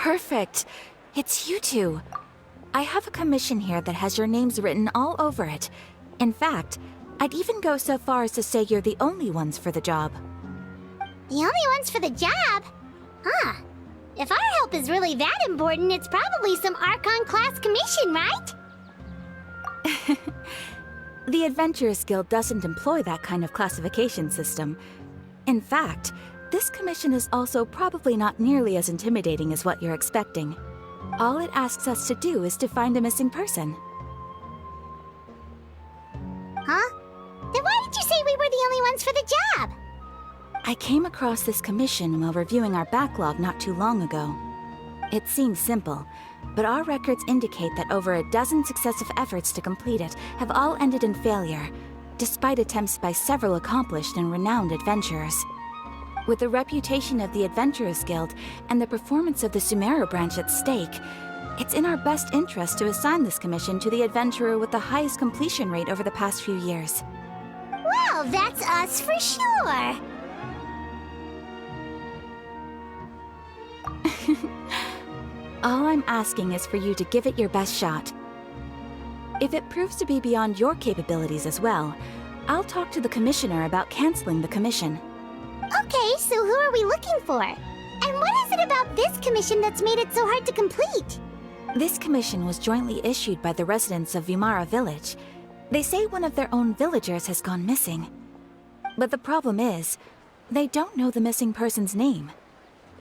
Perfect. It's you two. I have a commission here that has your names written all over it. In fact, I'd even go so far as to say you're the only ones for the job. The only ones for the job? Huh. If our help is really that important, it's probably some Archon class commission, right? The Adventurers Guild doesn't employ that kind of classification system. In fact, this commission is also probably not nearly as intimidating as what you're expecting. All it asks us to do is to find a missing person. Huh? Then why did you say we were the only ones for the job? I came across this commission while reviewing our backlog not too long ago. It seems simple, but our records indicate that over a dozen successive efforts to complete it have all ended in failure, despite attempts by several accomplished and renowned adventurers. With the reputation of the Adventurers Guild and the performance of the Sumeru branch at stake, it's in our best interest to assign this commission to the adventurer with the highest completion rate over the past few years. Well, that's us for sure. All I'm asking is for you to give it your best shot. If it proves to be beyond your capabilities as well, I'll talk to the commissioner about canceling the commission. Okay, so who are we looking for? And what is it about this commission that's made it so hard to complete? This commission was jointly issued by the residents of Vimara Village. They say one of their own villagers has gone missing. But the problem is, they don't know the missing person's name.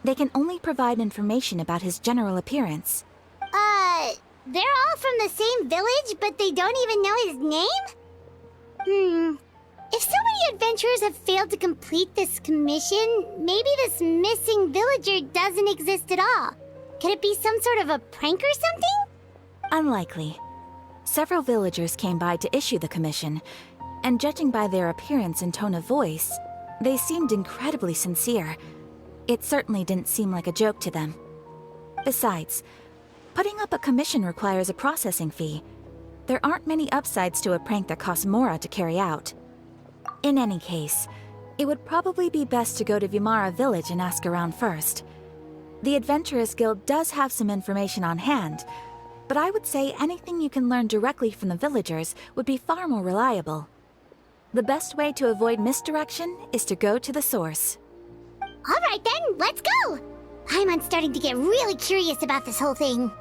They can only provide information about his general appearance. They're all from the same village, but they don't even know his name? If so many adventurers have failed to complete this commission, maybe this missing villager doesn't exist at all. Could it be some sort of a prank or something? Unlikely. Several villagers came by to issue the commission, and judging by their appearance and tone of voice, they seemed incredibly sincere. It certainly didn't seem like a joke to them. Besides, putting up a commission requires a processing fee. There aren't many upsides to a prank that costs Mora to carry out. In any case, it would probably be best to go to Vimara Village and ask around first. The Adventurers Guild does have some information on hand, but I would say anything you can learn directly from the villagers would be far more reliable. The best way to avoid misdirection is to go to the source. All right then, let's go! I'm starting to get really curious about this whole thing.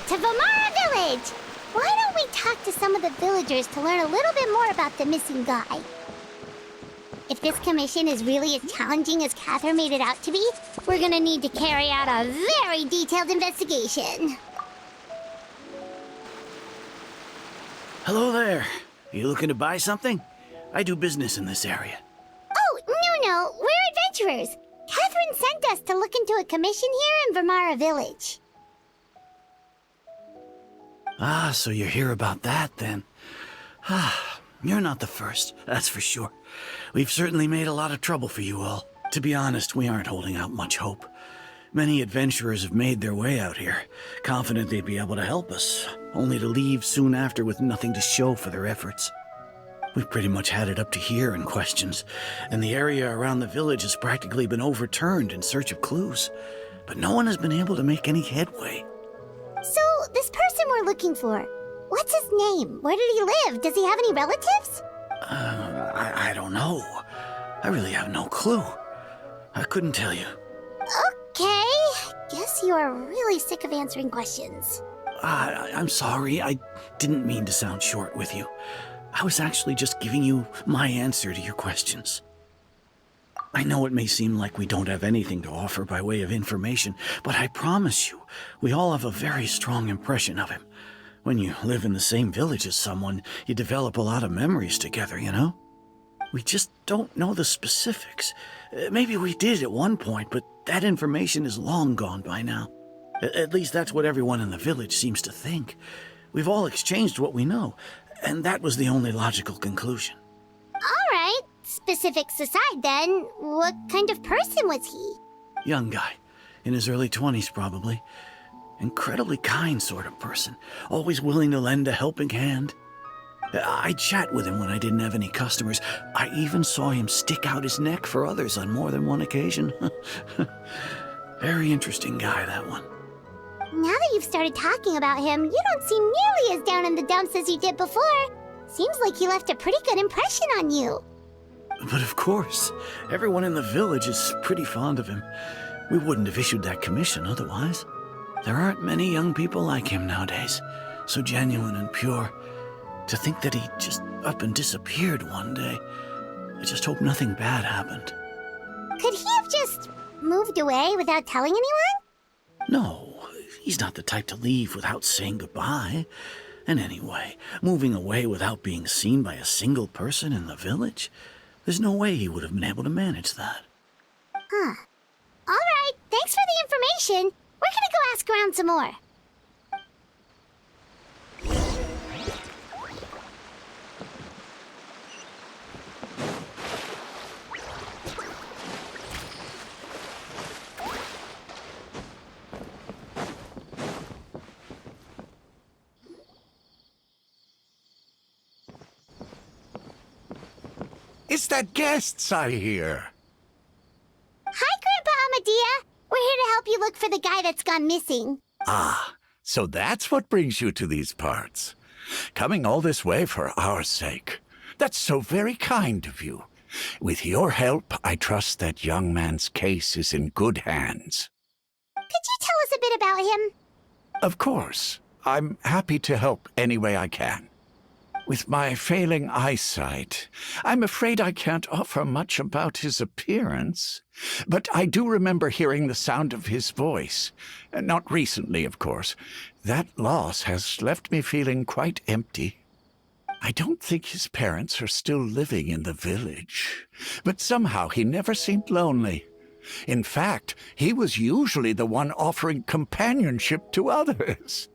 To Vimara Village! Why don't we talk to some of the villagers to learn a little bit more about the missing guy? If this commission is really as challenging as Catherine made it out to be, we're gonna need to carry out a very detailed investigation. Hello there. You looking to buy something? I do business in this area. Oh, no, we're adventurers. Catherine sent us to look into a commission here in Vimara Village. Ah, so you're here about that, then. Ah, you're not the first, that's for sure. We've certainly made a lot of trouble for you all. To be honest, we aren't holding out much hope. Many adventurers have made their way out here, confident they'd be able to help us, only to leave soon after with nothing to show for their efforts. We've pretty much had it up to here in questions, and the area around the village has practically been overturned in search of clues, but no one has been able to make any headway. So, this person we're looking for, what's his name? Where did he live? Does he have any relatives? I don't know. I really have no clue. I couldn't tell you. Okay, guess you are really sick of answering questions. I'm sorry, I didn't mean to sound short with you. I was actually just giving you my answer to your questions. I know it may seem like we don't have anything to offer by way of information, but I promise you, we all have a very strong impression of him. When you live in the same village as someone, you develop a lot of memories together, you know? We just don't know the specifics. Maybe we did at one point, but that information is long gone by now. At least that's what everyone in the village seems to think. We've all exchanged what we know, and that was the only logical conclusion. All right. Specifics aside, then, what kind of person was he? Young guy. In his early 20s, probably. Incredibly kind sort of person. Always willing to lend a helping hand. I'd chat with him when I didn't have any customers. I even saw him stick out his neck for others on more than one occasion. Very interesting guy, that one. Now that you've started talking about him, you don't seem nearly as down in the dumps as you did before. Seems like he left a pretty good impression on you. But of course, everyone in the village is pretty fond of him. We wouldn't have issued that commission otherwise. There aren't many young people like him nowadays, so genuine and pure. To think that he just up and disappeared one day. I just hope nothing bad happened. Could he have just moved away without telling anyone? No, he's not the type to leave without saying goodbye. And anyway, moving away without being seen by a single person in the village? There's no way he would have been able to manage that. Huh. All right, thanks for the information. We're gonna go ask around some more. It's that guests I hear. Hi, Grandpa Amadea. We're here to help you look for the guy that's gone missing. Ah, so that's what brings you to these parts. Coming all this way for our sake. That's so very kind of you. With your help, I trust that young man's case is in good hands. Could you tell us a bit about him? Of course. I'm happy to help any way I can. With my failing eyesight, I'm afraid I can't offer much about his appearance. But I do remember hearing the sound of his voice. Not recently, of course. That loss has left me feeling quite empty. I don't think his parents are still living in the village. But somehow he never seemed lonely. In fact, he was usually the one offering companionship to others.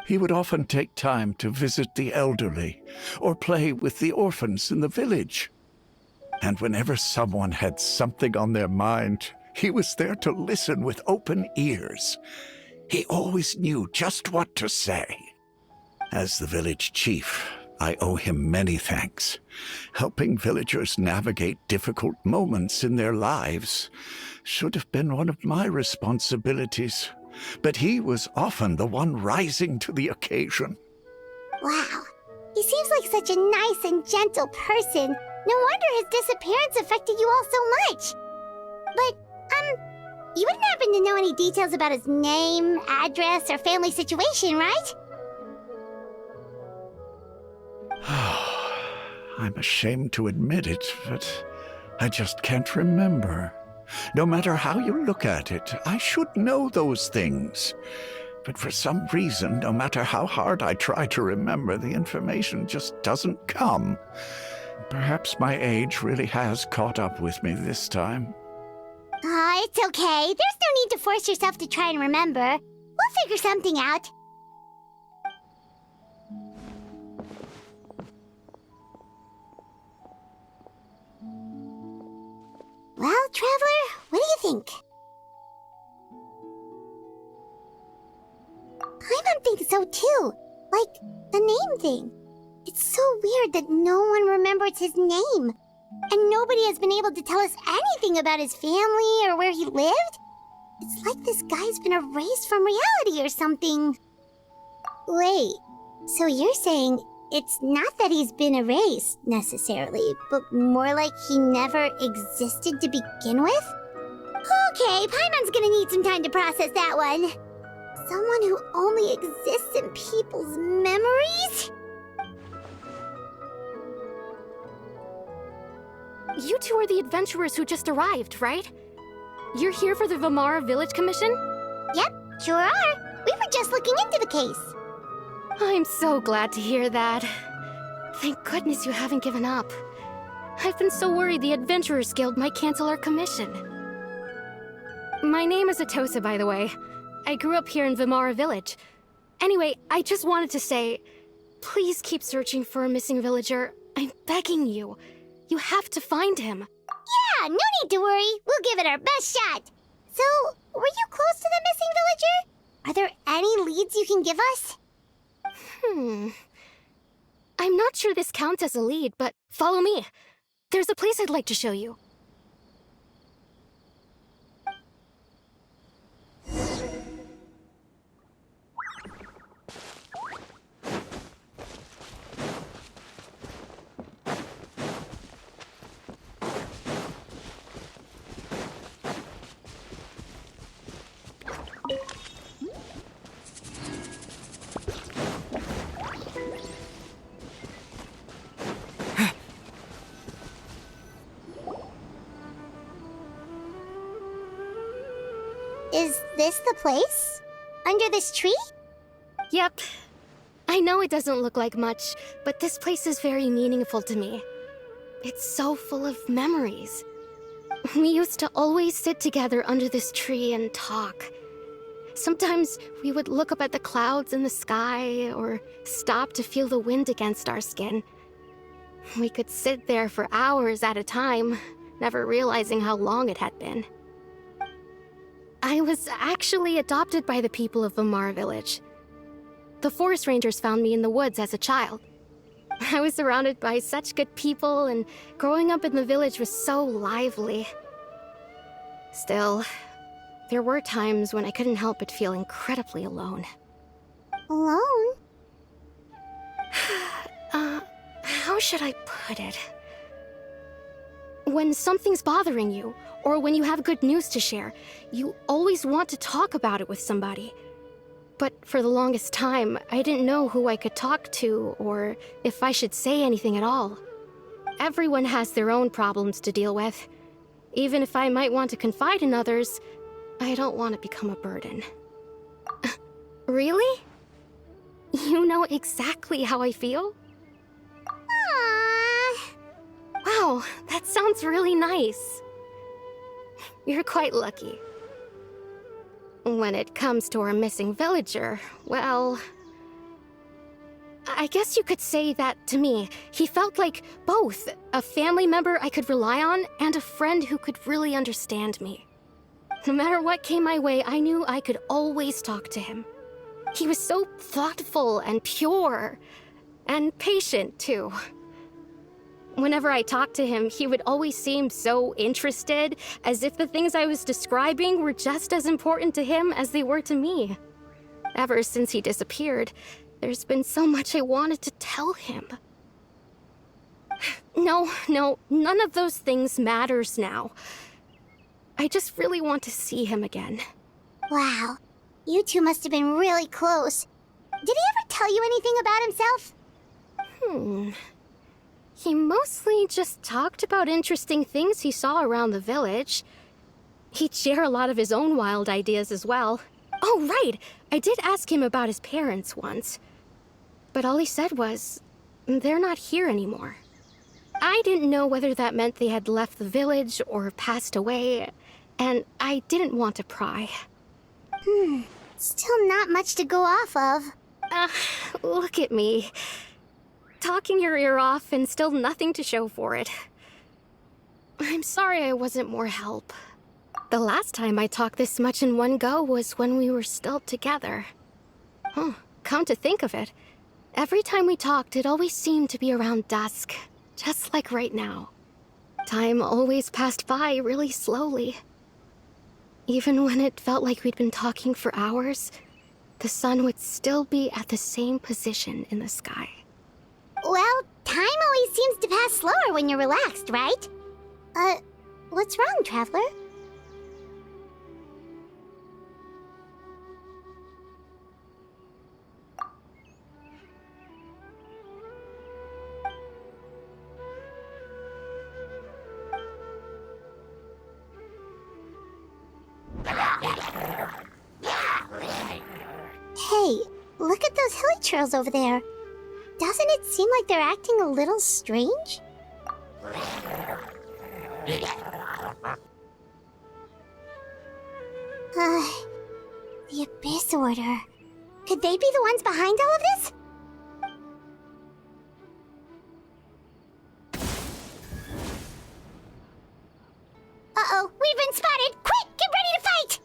He would often take time to visit the elderly or play with the orphans in the village. And whenever someone had something on their mind, he was there to listen with open ears. He always knew just what to say. As the village chief, I owe him many thanks. Helping villagers navigate difficult moments in their lives should have been one of my responsibilities. But he was often the one rising to the occasion. Wow. He seems like such a nice and gentle person. No wonder his disappearance affected you all so much. But, you wouldn't happen to know any details about his name, address, or family situation, right? I'm ashamed to admit it, but I just can't remember. No matter how you look at it, I should know those things. But for some reason, no matter how hard I try to remember, the information just doesn't come. Perhaps my age really has caught up with me this time. It's okay. There's no need to force yourself to try and remember. We'll figure something out. Well, Traveler, what do you think? Paimon thinks so too. Like, the name thing. It's so weird that no one remembers his name. And nobody has been able to tell us anything about his family or where he lived. It's like this guy's been erased from reality or something. Wait, so you're saying it's not that he's been erased, necessarily, but more like he never existed to begin with? Okay, Paimon's gonna need some time to process that one. Someone who only exists in people's memories? You two are the adventurers who just arrived, right? You're here for the Vamara Village Commission? Yep, sure are. We were just looking into the case. I'm so glad to hear that. Thank goodness you haven't given up. I've been so worried the Adventurers Guild might cancel our commission. My name is Atosa, by the way. I grew up here in Vimara Village. Anyway, I just wanted to say, please keep searching for a missing villager. I'm begging you. You have to find him. Yeah, no need to worry. We'll give it our best shot. So, were you close to the missing villager? Are there any leads you can give us? I'm not sure this counts as a lead, but follow me. There's a place I'd like to show you. Is this the place? Under this tree? Yep. I know it doesn't look like much, but this place is very meaningful to me. It's so full of memories. We used to always sit together under this tree and talk. Sometimes we would look up at the clouds in the sky or stop to feel the wind against our skin. We could sit there for hours at a time, never realizing how long it had been. I was actually adopted by the people of Vimara Village. The forest rangers found me in the woods as a child. I was surrounded by such good people, and growing up in the village was so lively. Still, there were times when I couldn't help but feel incredibly alone. Alone? How should I put it? When something's bothering you, or when you have good news to share, you always want to talk about it with somebody. But for the longest time, I didn't know who I could talk to, or if I should say anything at all. Everyone has their own problems to deal with. Even if I might want to confide in others, I don't want to become a burden. Really? You know exactly how I feel? Aww. Wow, that sounds really nice. You're quite lucky. When it comes to our missing villager, well, I guess you could say that to me. He felt like both a family member I could rely on and a friend who could really understand me. No matter what came my way, I knew I could always talk to him. He was so thoughtful and pure, and patient too. Whenever I talked to him, he would always seem so interested, as if the things I was describing were just as important to him as they were to me. Ever since he disappeared, there's been so much I wanted to tell him. No, none of those things matters now. I just really want to see him again. Wow. You two must have been really close. Did he ever tell you anything about himself? He mostly just talked about interesting things he saw around the village. He'd share a lot of his own wild ideas as well. Oh, right! I did ask him about his parents once. But all he said was, they're not here anymore. I didn't know whether that meant they had left the village or passed away, and I didn't want to pry. Still not much to go off of. Look at me. Talking your ear off and still nothing to show for it. I'm sorry I wasn't more help. The last time I talked this much in one go was when we were still together. Come to think of it, every time we talked, it always seemed to be around dusk, just like right now. Time always passed by really slowly. Even when it felt like we'd been talking for hours, the sun would still be at the same position in the sky. Well, time always seems to pass slower when you're relaxed, right? What's wrong, Traveler? Hey, look at those hilly churls over there. Doesn't it seem like they're acting a little strange? The Abyss Order. Could they be the ones behind all of this? Uh-oh, we've been spotted! Quick, get ready to fight!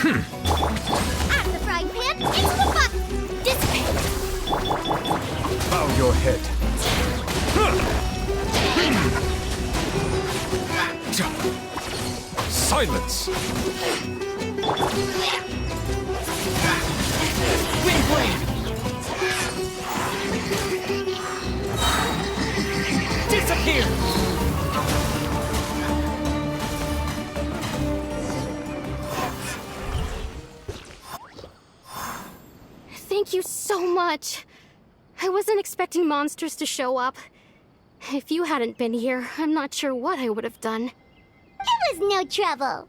Out of the frying pan, into the pot! Dissipate! Bow your head. Silence! Wind blade! Disappear! Thank you so much. I wasn't expecting monsters to show up. If you hadn't been here, I'm not sure what I would have done. It was no trouble.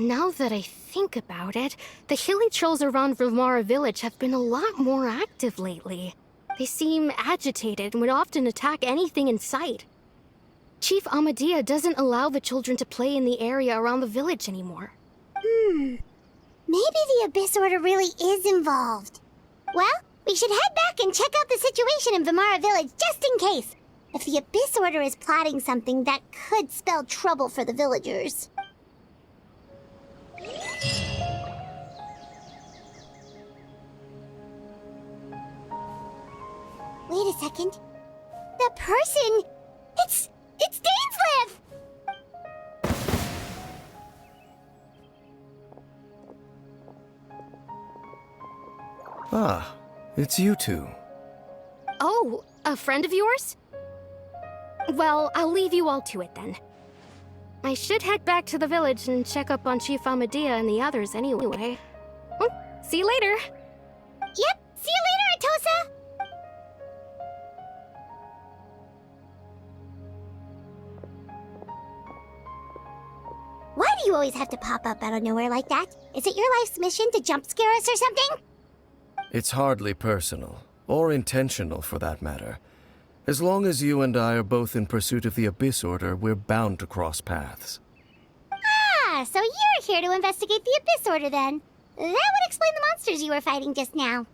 Now that I think about it, the hilly trolls around Vilmara village have been a lot more active lately. They seem agitated and would often attack anything in sight. Chief Amadea doesn't allow the children to play in the area around the village anymore. Maybe the Abyss Order really is involved. Well, we should head back and check out the situation in Vilmara village just in case. If the Abyss Order is plotting something, that could spell trouble for the villagers. Wait a second. The person... It's Dainslev! Ah, it's you two. Oh, a friend of yours? Well, I'll leave you all to it then. I should head back to the village and check up on Chief Amadea and the others anyway. See you later. Yep, see you later, Atosa! Why do you always have to pop up out of nowhere like that? Is it your life's mission to jump scare us or something? It's hardly personal, or intentional for that matter. As long as you and I are both in pursuit of the Abyss Order, we're bound to cross paths. Ah, so you're here to investigate the Abyss Order then. That would explain the monsters you were fighting just now.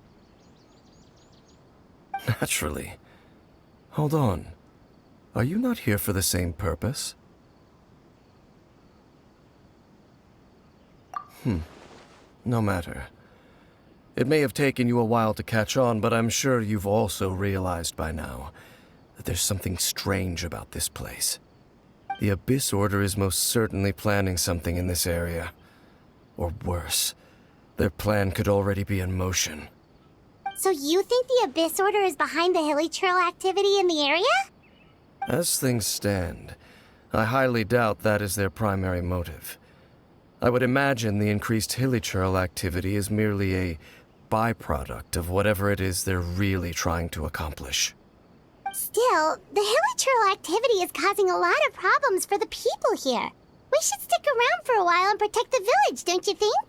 Naturally. Hold on. Are you not here for the same purpose? No matter. It may have taken you a while to catch on, but I'm sure you've also realized by now that there's something strange about this place. The Abyss Order is most certainly planning something in this area. Or worse, their plan could already be in motion. So you think the Abyss Order is behind the hilly trail activity in the area? As things stand, I highly doubt that is their primary motive. I would imagine the increased hilichurl activity is merely a byproduct of whatever it is they're really trying to accomplish. Still, the hilichurl activity is causing a lot of problems for the people here. We should stick around for a while and protect the village, don't you think?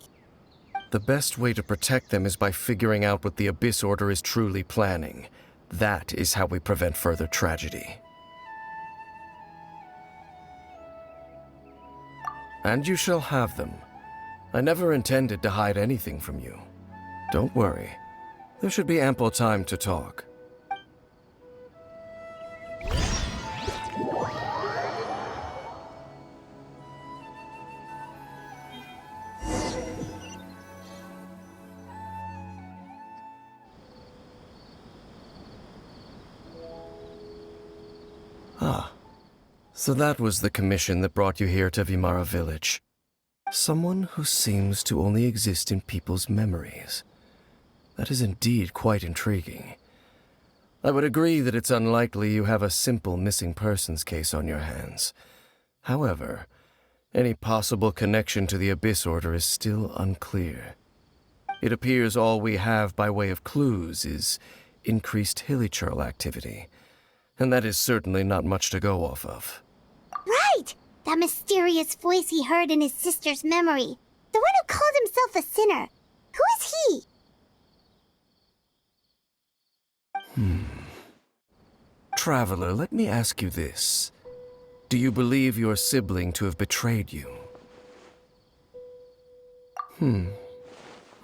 The best way to protect them is by figuring out what the Abyss Order is truly planning. That is how we prevent further tragedy. And you shall have them. I never intended to hide anything from you. Don't worry. There should be ample time to talk. Ah. So that was the commission that brought you here to Vilmara village. Someone who seems to only exist in people's memories. That is indeed quite intriguing. I would agree that it's unlikely you have a simple missing persons case on your hands. However, any possible connection to the Abyss Order is still unclear. It appears all we have by way of clues is increased hilichurl activity, and that is certainly not much to go off of. Right! That mysterious voice he heard in his sister's memory. The one who called himself a sinner. Who is he? Traveler, let me ask you this. Do you believe your sibling to have betrayed you?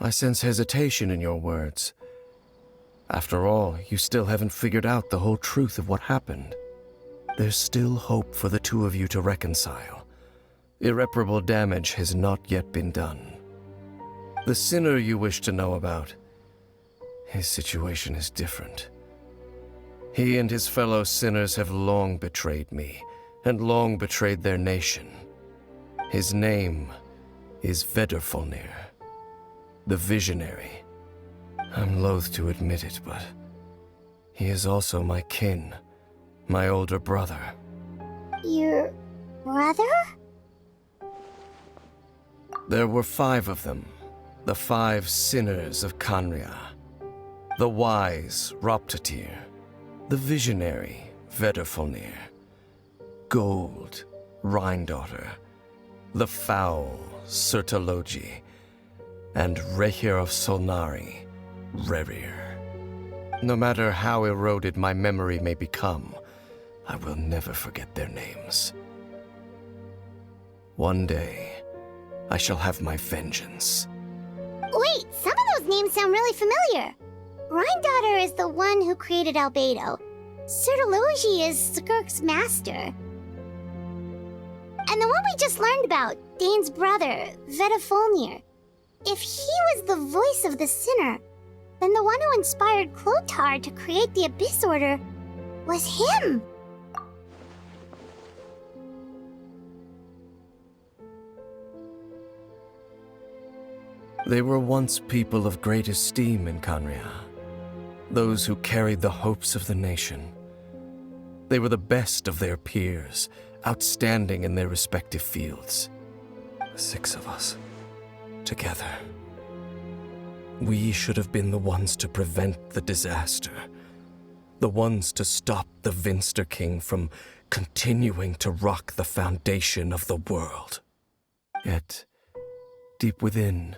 I sense hesitation in your words. After all, you still haven't figured out the whole truth of what happened. There's still hope for the two of you to reconcile. Irreparable damage has not yet been done. The sinner you wish to know about, his situation is different. He and his fellow sinners have long betrayed me, and long betrayed their nation. His name is Vedrfolnir, the Visionary. I'm loath to admit it, but he is also my kin, my older brother. Your brother? There were 5 of them, the 5 sinners of Khaenri'ah. The wise, Roptatyr. The visionary, Vedrfolnir. Gold, Rhine-daughter. The foul, Sertologi. And Rehir of Solnari, Rerir. No matter how eroded my memory may become, I will never forget their names. One day, I shall have my vengeance. Wait, some of those names sound really familiar. Rhine-daughter is the one who created Albedo. Sertologi is Skirk's master. And the one we just learned about, Dane's brother, Vedrfolnir. If he was the voice of the sinner, then the one who inspired Clothar to create the Abyss Order was him. They were once people of great esteem in Khaenri'ah. Those who carried the hopes of the nation. They were the best of their peers, outstanding in their respective fields. The 6 of us, together. We should have been the ones to prevent the disaster. The ones to stop the Vinster King from continuing to rock the foundation of the world. Yet, deep within,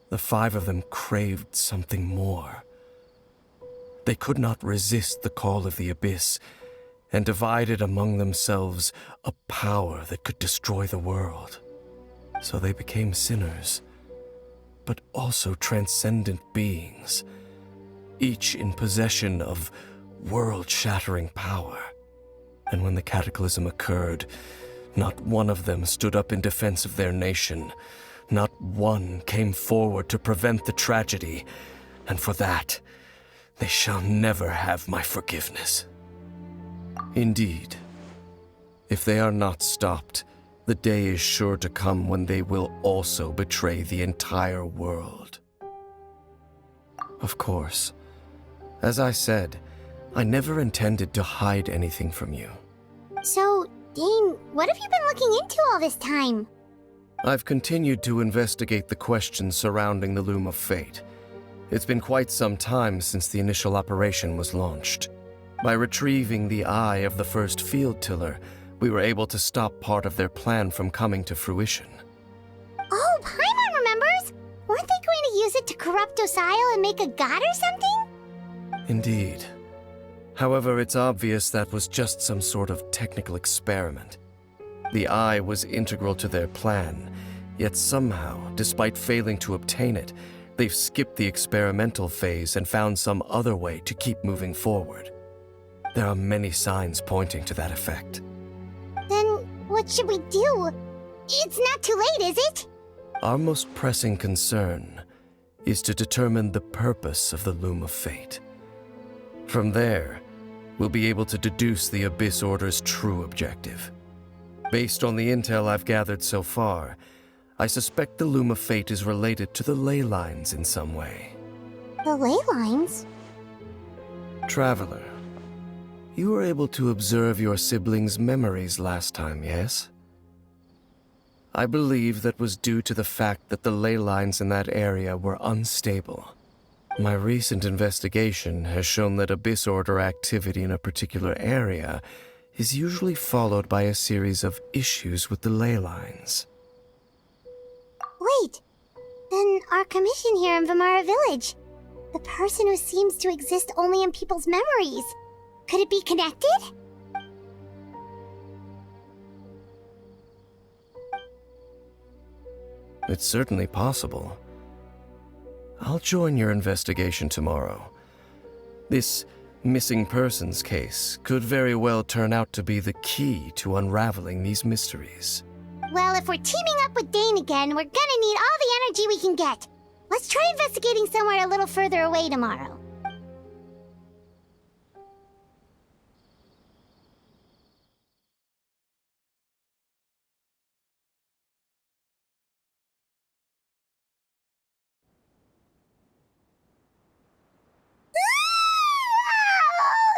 the 5 of them craved something more. They could not resist the call of the Abyss, and divided among themselves a power that could destroy the world. So they became sinners, but also transcendent beings, each in possession of world-shattering power. And when the cataclysm occurred, not one of them stood up in defense of their nation. Not one came forward to prevent the tragedy, and for that, they shall never have my forgiveness. Indeed, if they are not stopped, the day is sure to come when they will also betray the entire world. Of course, as I said, I never intended to hide anything from you. So, Dane, what have you been looking into all this time? I've continued to investigate the questions surrounding the Loom of Fate. It's been quite some time since the initial operation was launched. By retrieving the eye of the first field tiller, we were able to stop part of their plan from coming to fruition. Oh, Paimon remembers! Weren't they going to use it to corrupt Osial and make a god or something? Indeed. However, it's obvious that was just some sort of technical experiment. The eye was integral to their plan, yet somehow, despite failing to obtain it, they've skipped the experimental phase and found some other way to keep moving forward. There are many signs pointing to that effect. Then what should we do? It's not too late, is it? Our most pressing concern is to determine the purpose of the Loom of Fate. From there, we'll be able to deduce the Abyss Order's true objective. Based on the intel I've gathered so far, I suspect the Loom of Fate is related to the ley lines in some way. The ley lines? Traveler, you were able to observe your siblings' memories last time, yes? I believe that was due to the fact that the ley lines in that area were unstable. My recent investigation has shown that Abyss Order activity in a particular area is usually followed by a series of issues with the ley lines. Wait, then our commission here in Vimara Village, the person who seems to exist only in people's memories, could it be connected? It's certainly possible. I'll join your investigation tomorrow. This missing persons case could very well turn out to be the key to unraveling these mysteries. Well, if we're teaming up with Dane again, we're gonna need all the energy we can get. Let's try investigating somewhere a little further away tomorrow.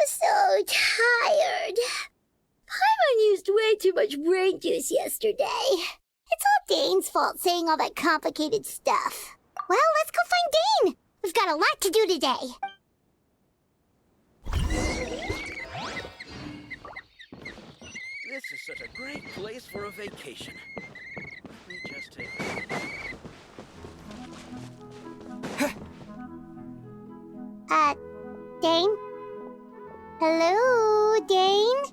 So tired. Paimon used way too much brain juice yesterday. It's all Dane's fault saying all that complicated stuff. Well, let's go find Dane. We've got a lot to do today. This is such a great place for a vacation. Let me just take... Dane? Hello, Dane?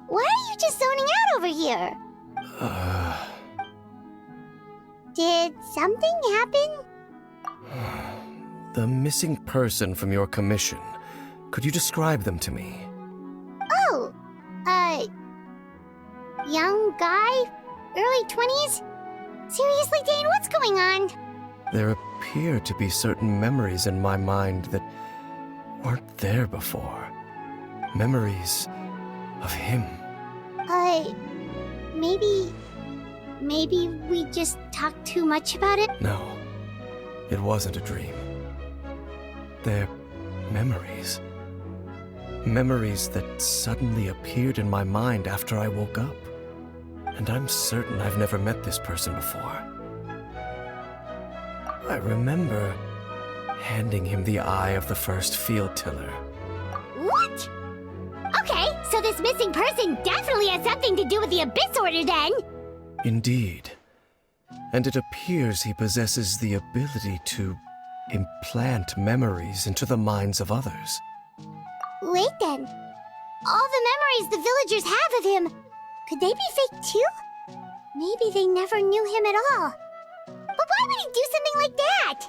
Why are you just zoning out over here? Did something happen? The missing person from your commission. Could you describe them to me? Oh, young guy? Early 20s? Seriously, Dane, what's going on? There appear to be certain memories in my mind that weren't there before. Memories of him. Maybe we just talked too much about it? No, it wasn't a dream. They're memories. Memories that suddenly appeared in my mind after I woke up. And I'm certain I've never met this person before. I remember handing him the eye of the first field tiller. What? Okay, so this missing person definitely has something to do with the Abyss Order then! Indeed. And it appears he possesses the ability to implant memories into the minds of others. Wait then. All the memories the villagers have of him, could they be fake too? Maybe they never knew him at all. But why would he do something like that?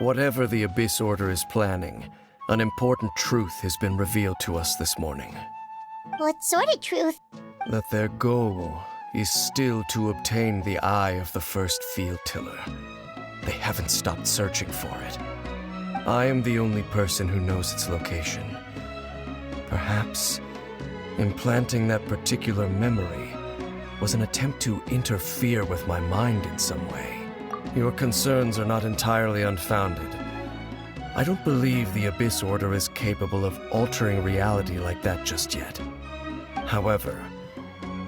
Whatever the Abyss Order is planning, an important truth has been revealed to us this morning. What sort of truth? That their goal is still to obtain the eye of the first field tiller. They haven't stopped searching for it. I am the only person who knows its location. Perhaps implanting that particular memory was an attempt to interfere with my mind in some way. Your concerns are not entirely unfounded. I don't believe the Abyss Order is capable of altering reality like that just yet. However,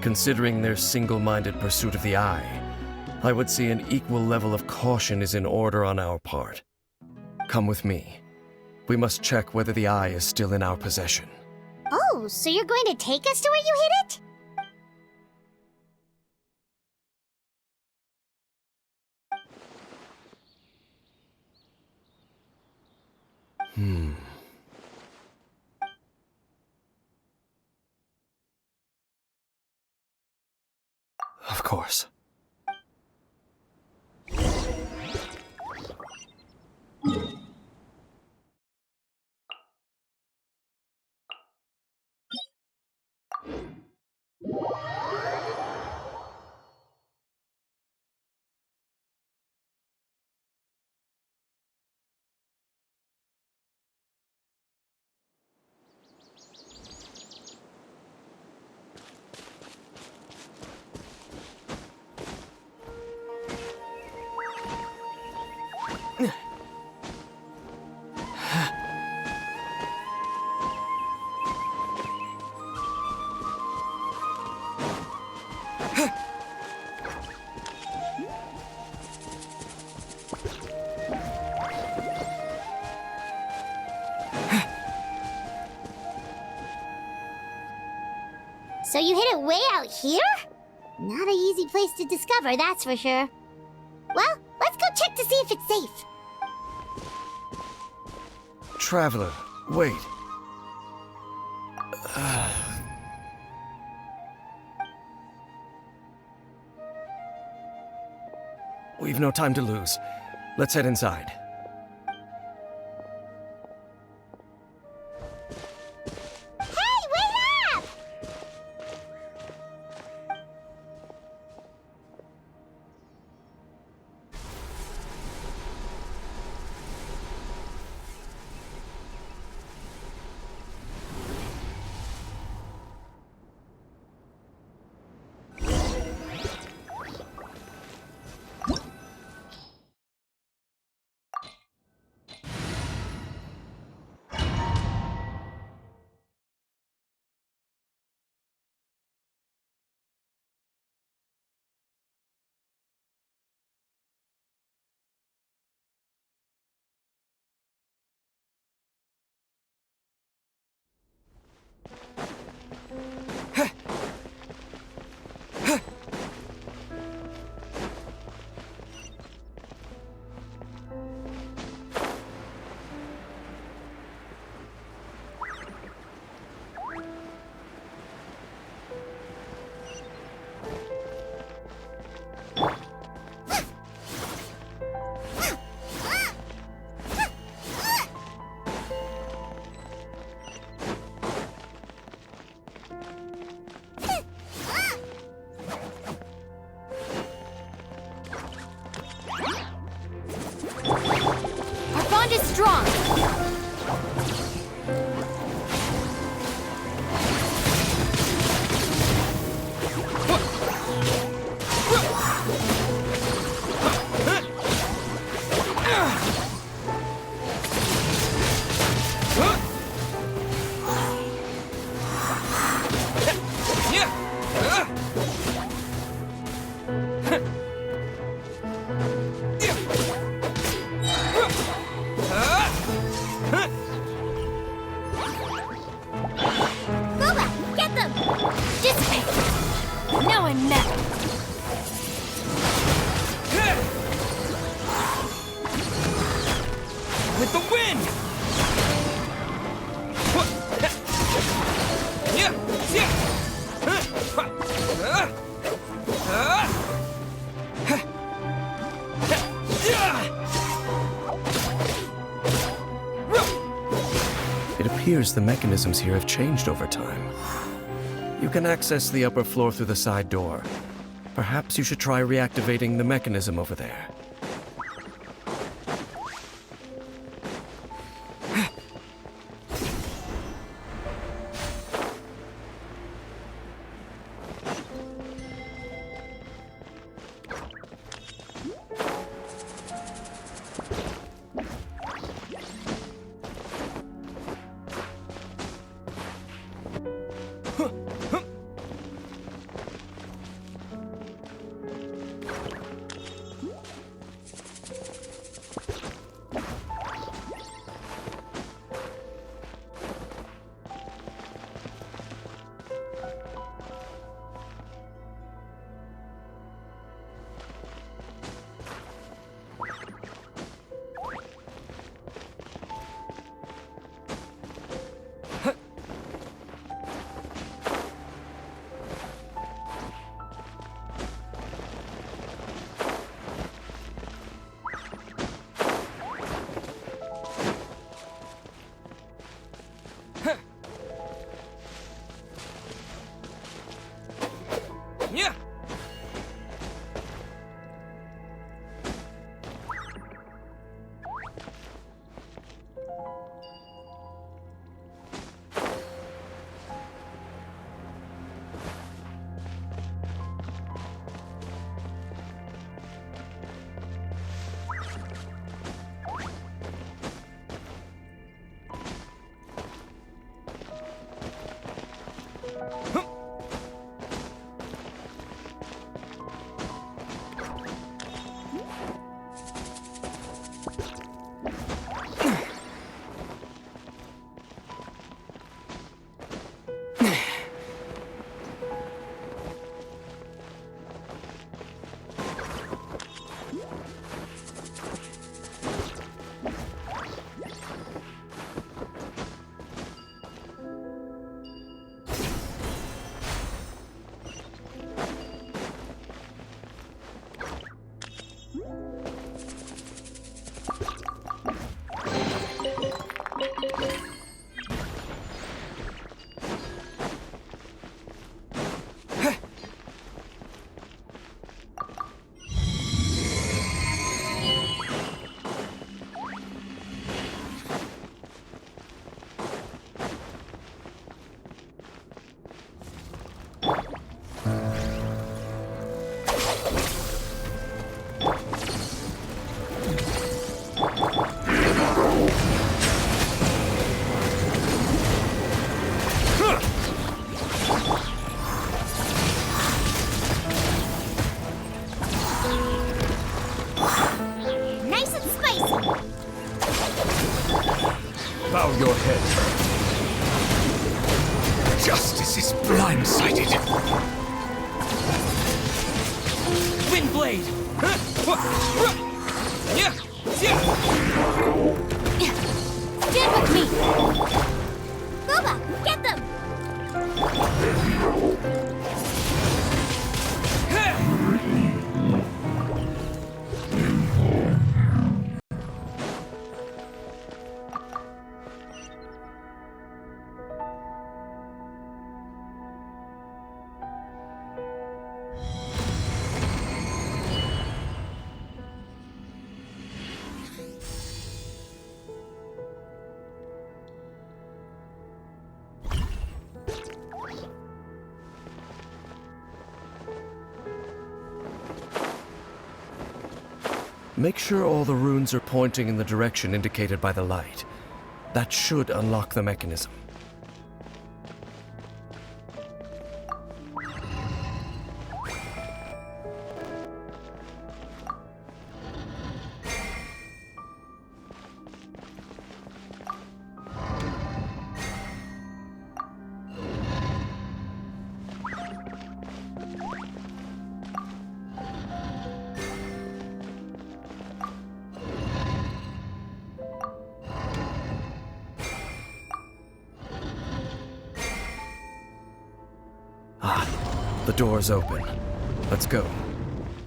considering their single-minded pursuit of the eye, I would say an equal level of caution is in order on our part. Come with me. We must check whether the eye is still in our possession. Oh, so you're going to take us to where you hid it? Of course. So you hid it way out here? Not an easy place to discover, that's for sure. Well, let's go check to see if it's safe. Traveler, wait. We've no time to lose. Let's head inside. Hey, wait up! Our bond is strong. Boba, get them! Dissipate. Now I'm met. With the wind! It appears the mechanisms here have changed over time. You can access the upper floor through the side door. Perhaps you should try reactivating the mechanism over there. Yeah. Justice is blindsided. Wind blade! Yeah! Yeah! Stand with me! Boba, get them! Make sure all the runes are pointing in the direction indicated by the light. That should unlock the mechanism. The door's open. Let's go.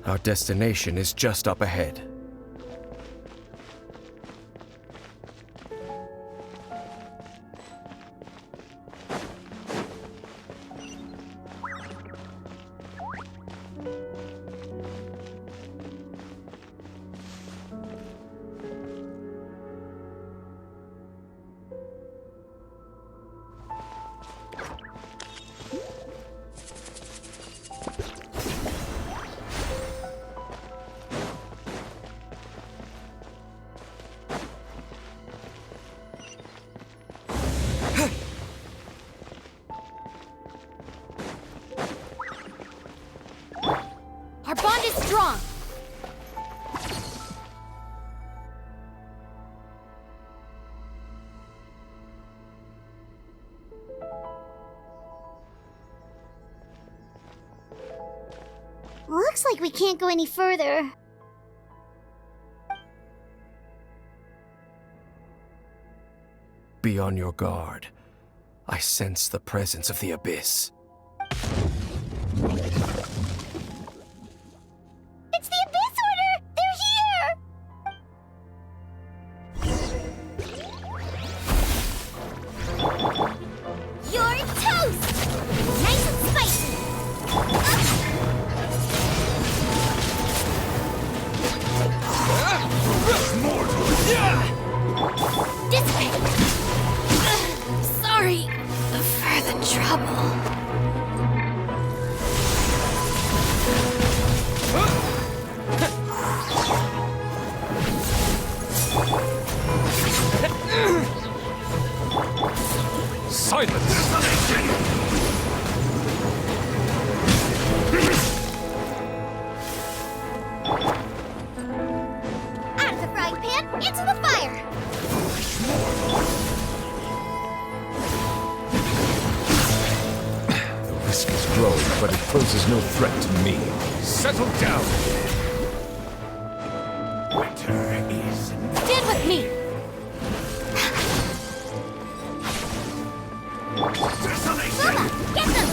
Our destination is just up ahead. Our bond is strong! Looks like we can't go any further. Be on your guard. I sense the presence of the abyss. It's the Abyss Order! They're here! You're toast! Nice and spicy! Dissipate! Sorry for the trouble. Silence! Out of the frying pan, into the fire! The risk is growing, but it poses no threat to me. Settle down! Winter is... Stand with me! Boba, get them!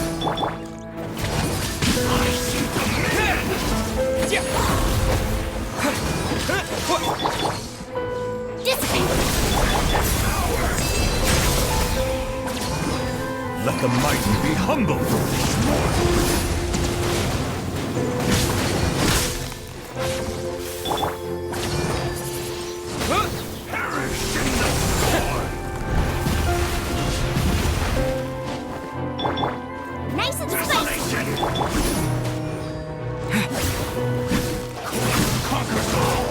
Dissipate! Let the mighty be humble! Perish in the sword! Nice and spicy! Conquers all!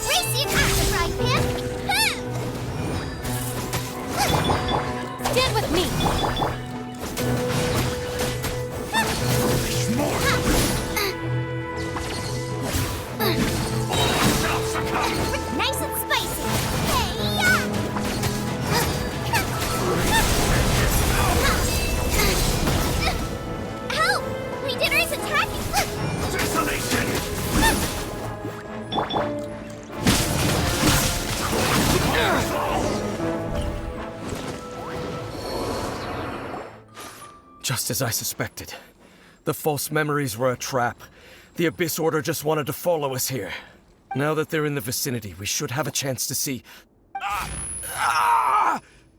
Race you out the frying pan! Stand with me! Nice and spicy! Just as I suspected. The false memories were a trap. The Abyss Order just wanted to follow us here. Now that they're in the vicinity, we should have a chance to see...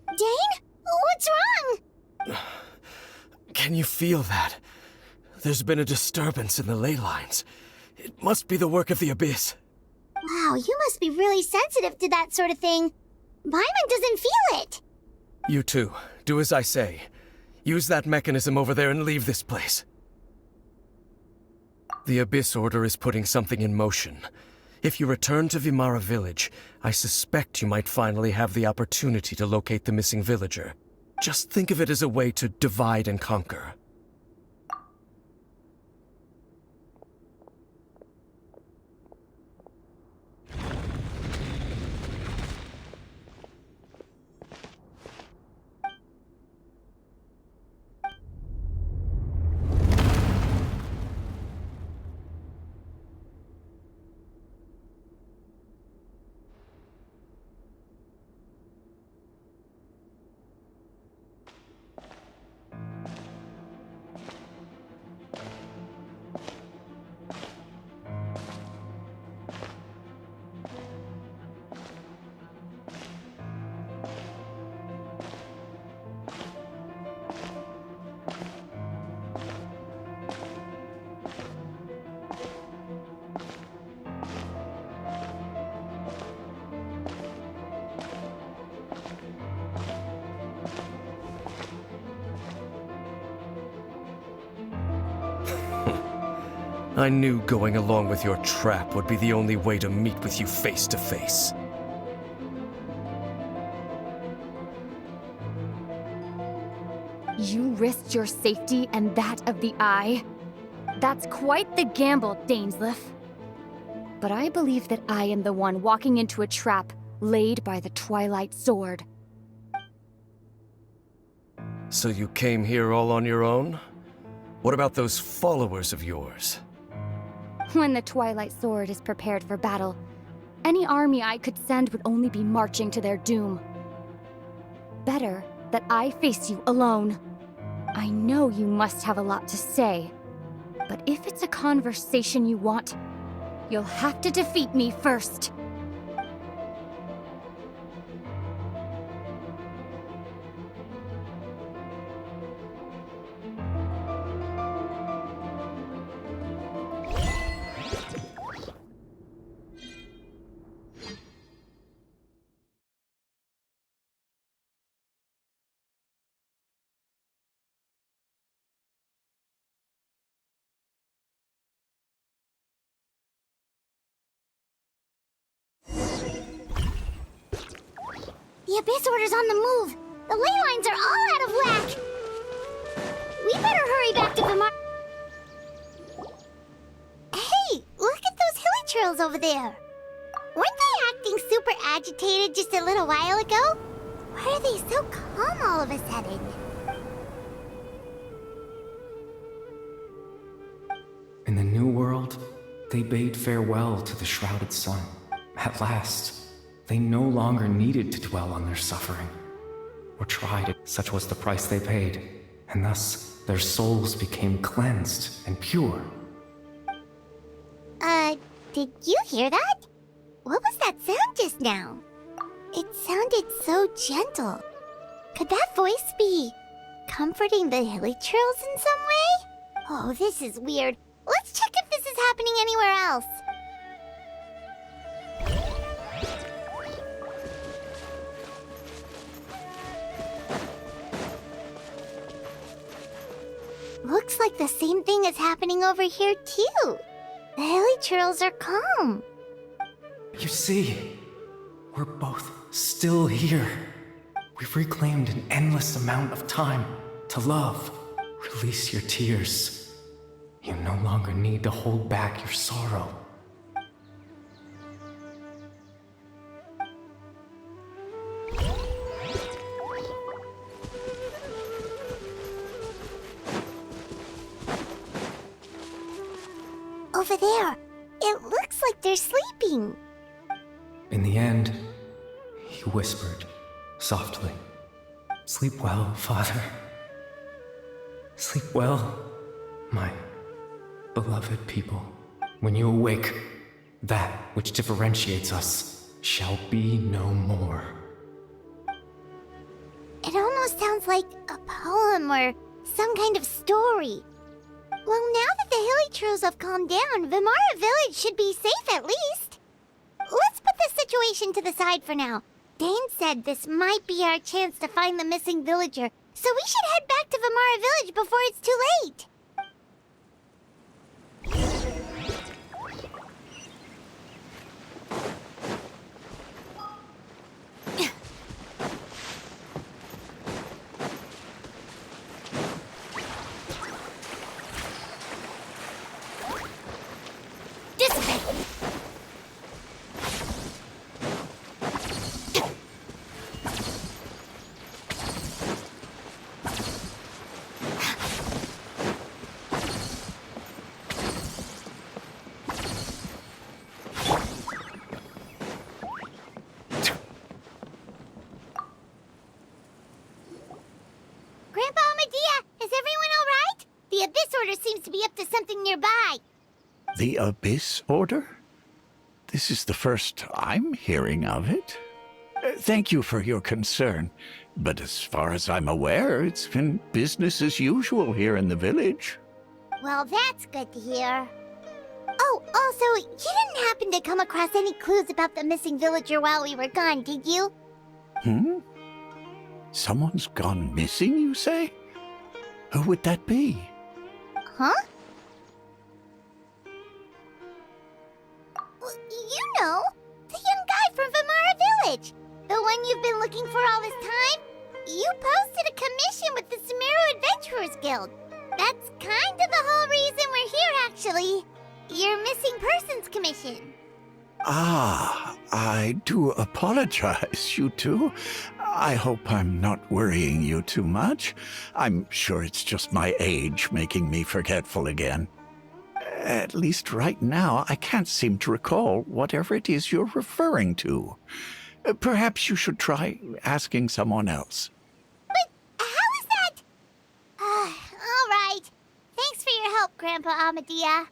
Dane? What's wrong? Can you feel that? There's been a disturbance in the ley lines. It must be the work of the Abyss. Wow, you must be really sensitive to that sort of thing. Paimon doesn't feel it. You too. Do as I say. Use that mechanism over there and leave this place. The Abyss Order is putting something in motion. If you return to Vimara Village, I suspect you might finally have the opportunity to locate the missing villager. Just think of it as a way to divide and conquer. I knew going along with your trap would be the only way to meet with you face to face. You risked your safety and that of the Eye? That's quite the gamble, Dainsleif. But I believe that I am the one walking into a trap laid by the Twilight Sword. So you came here all on your own? What about those followers of yours? When the Twilight Sword is prepared for battle, any army I could send would only be marching to their doom. Better that I face you alone. I know you must have a lot to say, but if it's a conversation you want, you'll have to defeat me first. The Abyss Order's on the move. The ley lines are all out of whack. We better hurry back to Vimara. Hey, look at those hilly trails over there. Weren't they acting super agitated just a little while ago? Why are they so calm all of a sudden? In the New World, they bade farewell to the shrouded sun. At last, they no longer needed to dwell on their suffering, or try to. Such was the price they paid, and thus their souls became cleansed and pure. Did you hear that? What was that sound just now? It sounded so gentle. Could that voice be comforting the hilly trails in some way? Oh, this is weird. Let's check if this is happening anywhere else. Looks like the same thing is happening over here, too. The hilly trails are calm. You see, we're both still here. We've reclaimed an endless amount of time to love. Release your tears. You no longer need to hold back your sorrow. Over there. It looks like they're sleeping. In the end, you He whispered, softly, "Sleep well, Father. Sleep well, my beloved people. When you awake, that which differentiates us shall be no more." It almost sounds like a poem or some kind of story. Well, now that the Hilly have calmed down, Vimara Village should be safe at least. Let's put this situation to the side for now. Dane said this might be our chance to find the missing villager, so we should head back to Vimara Village before it's too late. Grandpa Medea, is everyone all right? The Abyss Order seems to be up to something nearby. The Abyss Order? This is the first I'm hearing of it. Thank you for your concern, but as far as I'm aware, it's been business as usual here in the village. Well, that's good to hear. Oh, also, you didn't happen to come across any clues about the missing villager while we were gone, did you? Someone's gone missing, you say? Who would that be? Huh? Well, you know, the young guy from Vimara Village. The one you've been looking for all this time. You posted a commission with the Sumeru Adventurers Guild. That's kind of the whole reason we're here, actually. Your missing persons commission. Ah, I do apologize, you two. I hope I'm not worrying you too much. I'm sure it's just my age making me forgetful again. At least right now, I can't seem to recall whatever it is you're referring to. Perhaps you should try asking someone else. But how is that? All right. Thanks for your help, Grandpa Amadea.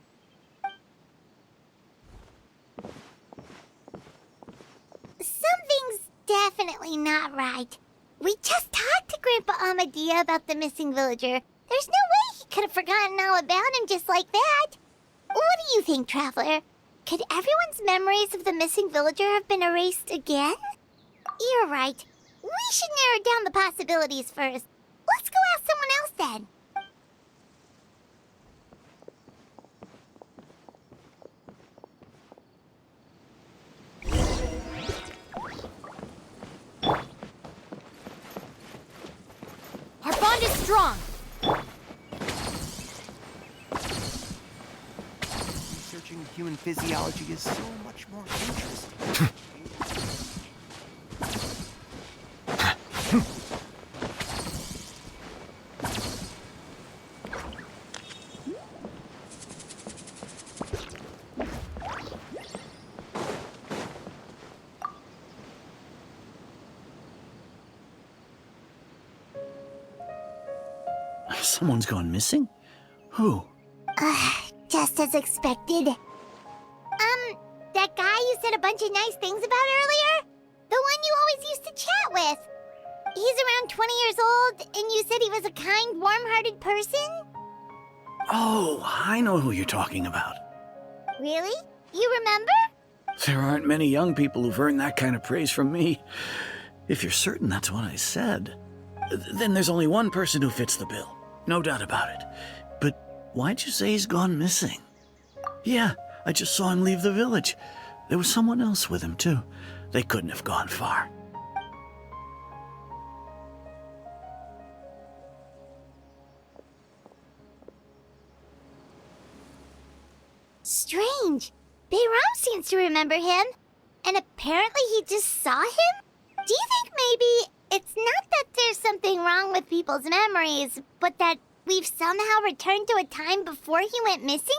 Something's definitely not right. We just talked to Grandpa Amadea about the missing villager. There's no way he could have forgotten all about him just like that. What do you think, Traveler? Could everyone's memories of the missing villager have been erased again? You're right. We should narrow down the possibilities first. Let's go ask someone else then. Our bond is strong. Researching human physiology is so much more interesting. Someone's gone missing? Who? Just as expected. That guy you said a bunch of nice things about earlier? The one you always used to chat with. He's around 20 years old, and you said he was a kind, warm-hearted person? Oh, I know who you're talking about. Really? You remember? There aren't many young people who've earned that kind of praise from me. If you're certain that's what I said, then there's only one person who fits the bill. No doubt about it. But why'd you say he's gone missing? Yeah, I just saw him leave the village. There was someone else with him, too. They couldn't have gone far. Strange. Bayram seems to remember him. And apparently he just saw him? Do you think maybe it's not that there's something wrong with people's memories, but that we've somehow returned to a time before he went missing?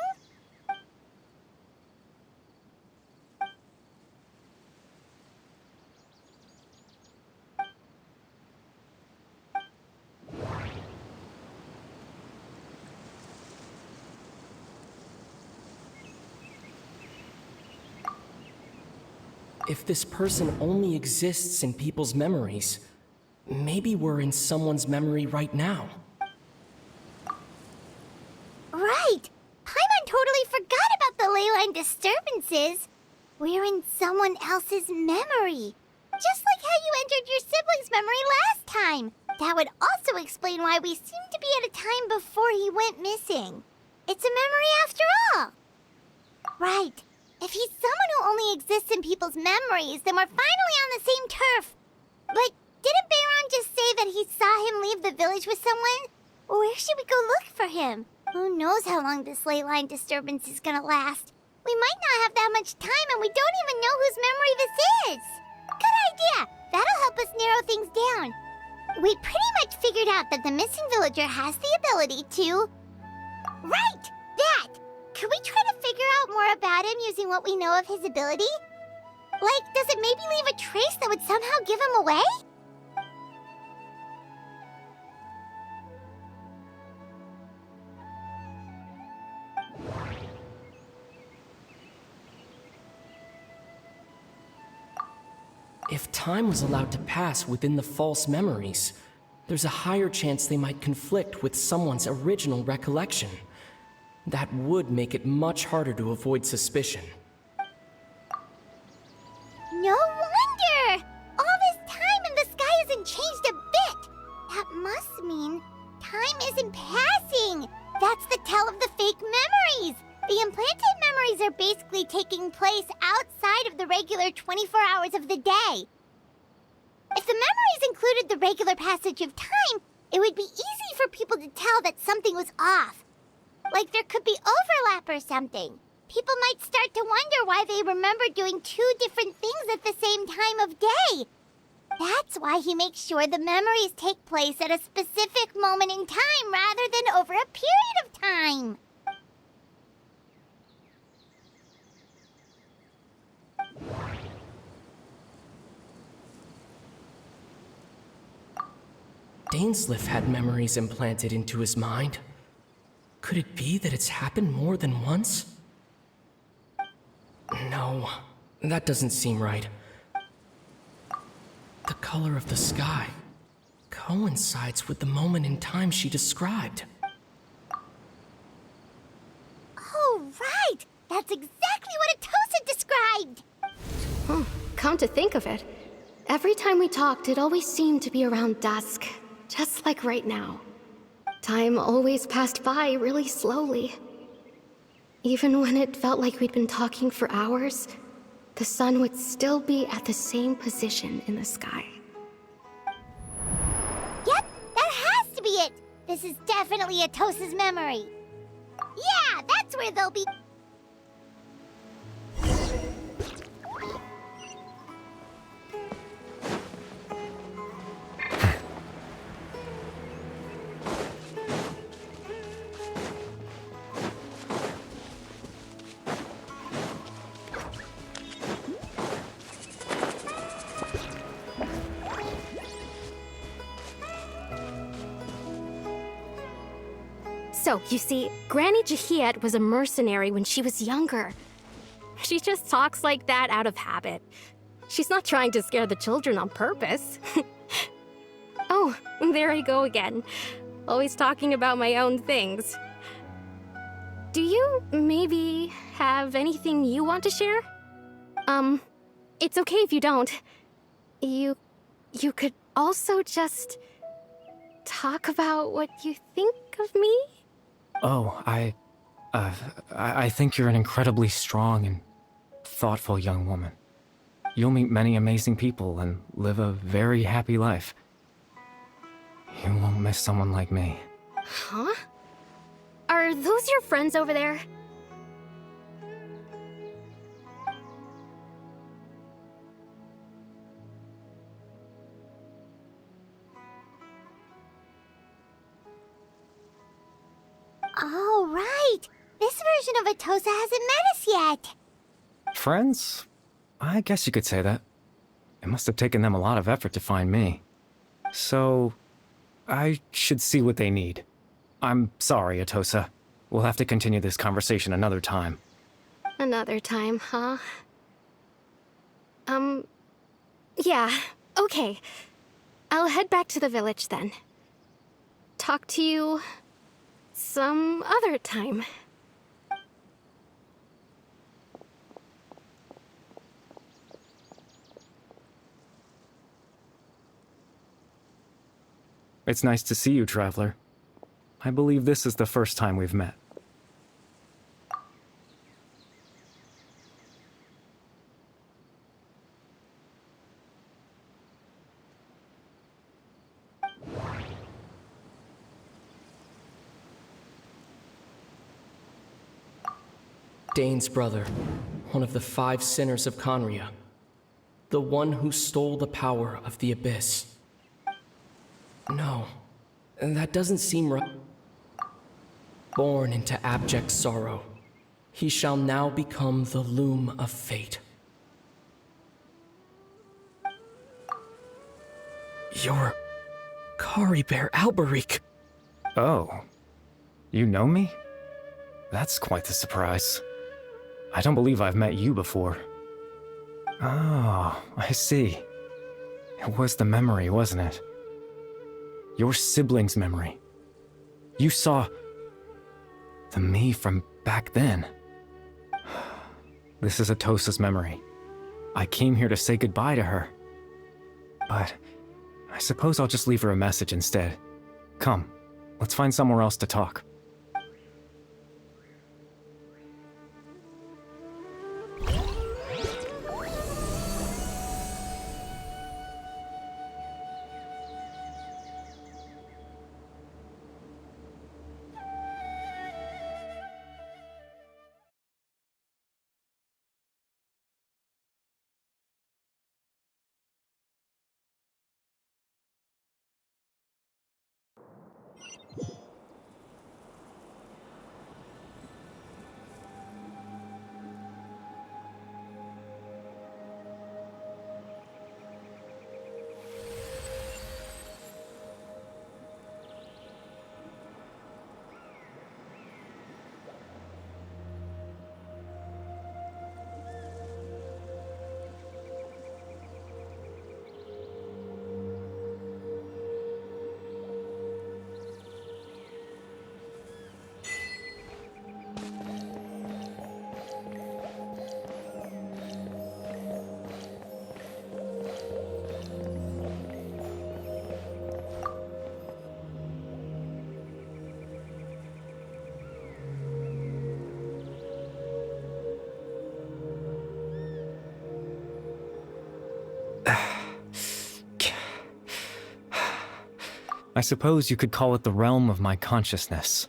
If this person only exists in people's memories, maybe we're in someone's memory right now. Right! Paimon totally forgot about the ley line disturbances. We're in someone else's memory. Just like how you entered your sibling's memory last time. That would also explain why we seem to be at a time before he went missing. It's a memory after all. Right. If he's someone who only exists in people's memories, then we're finally on the same turf. But didn't Bayron just say that he saw him leave the village with someone? Where should we go look for him? Who knows how long this ley line disturbance is gonna last? We might not have that much time, and we don't even know whose memory this is. Good idea! That'll help us narrow things down. We pretty much figured out that the missing villager has the ability to... Right! That! Could we try to figure out more about him using what we know of his ability? Like, does it maybe leave a trace that would somehow give him away? If time was allowed to pass within the false memories, there's a higher chance they might conflict with someone's original recollection. That would make it much harder to avoid suspicion. No wonder! All this time and the sky hasn't changed a bit! That must mean time isn't passing! That's the tell of the fake memories! The implanted memories are basically taking place outside of the regular 24 hours of the day. If the memories included the regular passage of time, it would be easy for people to tell that something was off. Like there could be overlap or something. People might start to wonder why they remember doing two different things at the same time of day. That's why he makes sure the memories take place at a specific moment in time rather than over a period of time. Dainsleif had memories implanted into his mind. Could it be that it's happened more than once? No, that doesn't seem right. The color of the sky coincides with the moment in time she described. Oh, right! That's exactly what Atosa described! Come to think of it, every time we talked, it always seemed to be around dusk, just like right now. Time always passed by really slowly. Even when it felt like we'd been talking for hours, the sun would still be at the same position in the sky. Yep, that has to be it! This is definitely Atosa's memory. Yeah, that's where they'll be... So, you see, Granny Jahiet was a mercenary when she was younger. She just talks like that out of habit. She's not trying to scare the children on purpose. Oh, there I go again. Always talking about my own things. Do you maybe have anything you want to share? It's okay if you don't. You could also just talk about what you think of me? Oh, I think you're an incredibly strong and thoughtful young woman. You'll meet many amazing people and live a very happy life. You won't miss someone like me. Huh? Are those your friends over there? Oh, right! This version of Atosa hasn't met us yet! Friends? I guess you could say that. It must have taken them a lot of effort to find me. So, I should see what they need. I'm sorry, Atosa. We'll have to continue this conversation another time. Another time, huh? Yeah, okay. I'll head back to the village then. Talk to you some other time. It's nice to see you, Traveler. I believe this is the first time we've met. Dane's brother, one of the 5 sinners of Conria. The one who stole the power of the Abyss. No, that doesn't seem right. Born into abject sorrow, he shall now become the loom of fate. You're Kari Bear Alberic. Oh, you know me? That's quite the surprise. I don't believe I've met you before. Oh, I see. It was the memory, wasn't it? Your sibling's memory. You saw the me from back then. This is Atosa's memory. I came here to say goodbye to her. But I suppose I'll just leave her a message instead. Come, let's find somewhere else to talk. I suppose you could call it the realm of my consciousness.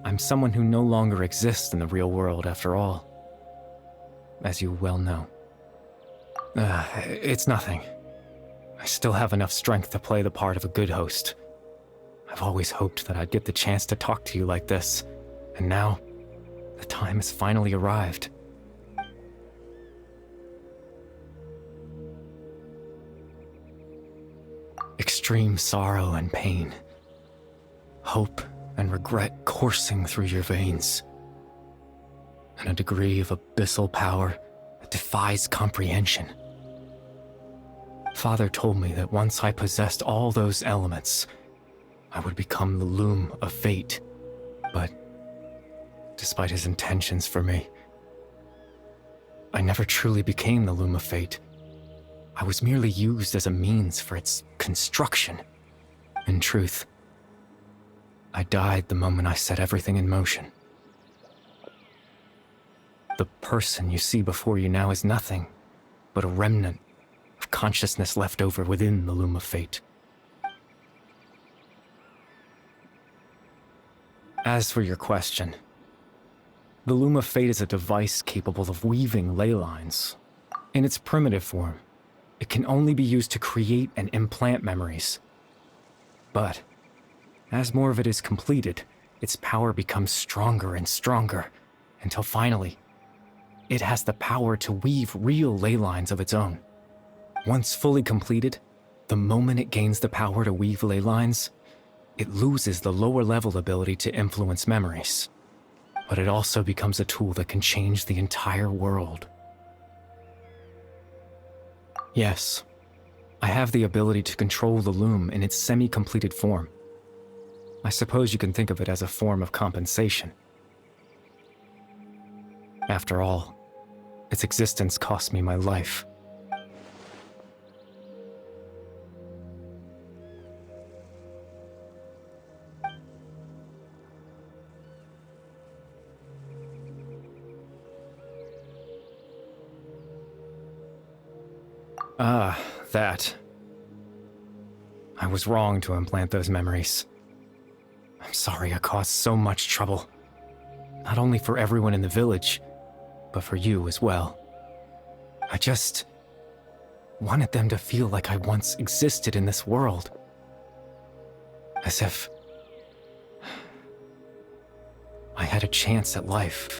I'm someone who no longer exists in the real world, after all. As you well know. It's nothing. I still have enough strength to play the part of a good host. I've always hoped that I'd get the chance to talk to you like this, and now, the time has finally arrived. Extreme sorrow and pain. Hope and regret coursing through your veins. And a degree of abyssal power that defies comprehension. Father told me that once I possessed all those elements, I would become the loom of fate. But, despite his intentions for me, I never truly became the loom of fate. I was merely used as a means for its construction. In truth, I died the moment I set everything in motion. The person you see before you now is nothing but a remnant of consciousness left over within the loom of fate. As for your question, the loom of fate is a device capable of weaving ley lines. In its primitive form, it can only be used to create and implant memories. But, as more of it is completed, its power becomes stronger and stronger, until finally, it has the power to weave real ley lines of its own. Once fully completed, the moment it gains the power to weave ley lines, it loses the lower level ability to influence memories. But it also becomes a tool that can change the entire world. Yes. I have the ability to control the loom in its semi-completed form. I suppose you can think of it as a form of compensation. After all, its existence cost me my life. Ah, that. I was wrong to implant those memories. I'm sorry I caused so much trouble. Not only for everyone in the village, but for you as well. I just wanted them to feel like I once existed in this world. As if I had a chance at life.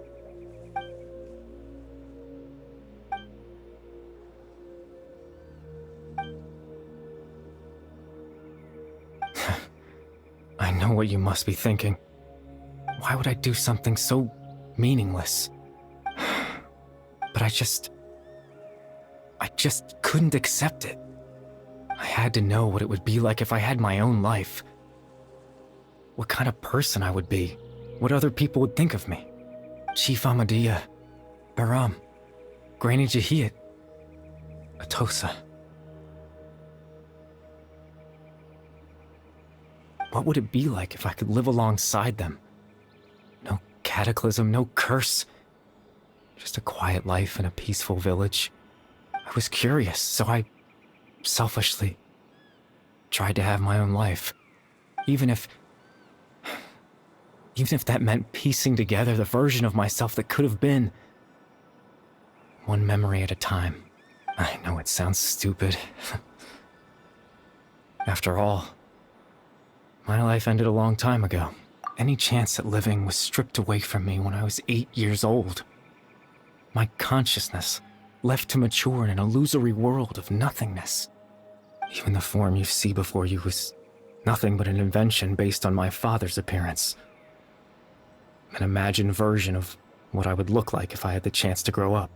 I know what you must be thinking. Why would I do something so meaningless? But I just couldn't accept it. I had to know what it would be like if I had my own life. What kind of person I would be. What other people would think of me. Chief Ahmadiyya, Baram, Granny Jahiyat, Atosa. What would it be like if I could live alongside them? No cataclysm, no curse. Just a quiet life in a peaceful village. I was curious, so I selfishly tried to have my own life. Even if that meant piecing together the version of myself that could have been. One memory at a time. I know it sounds stupid. After all, my life ended a long time ago. Any chance at living was stripped away from me when I was 8 years old. My consciousness left to mature in an illusory world of nothingness. Even the form you see before you was nothing but an invention based on my father's appearance. An imagined version of what I would look like if I had the chance to grow up.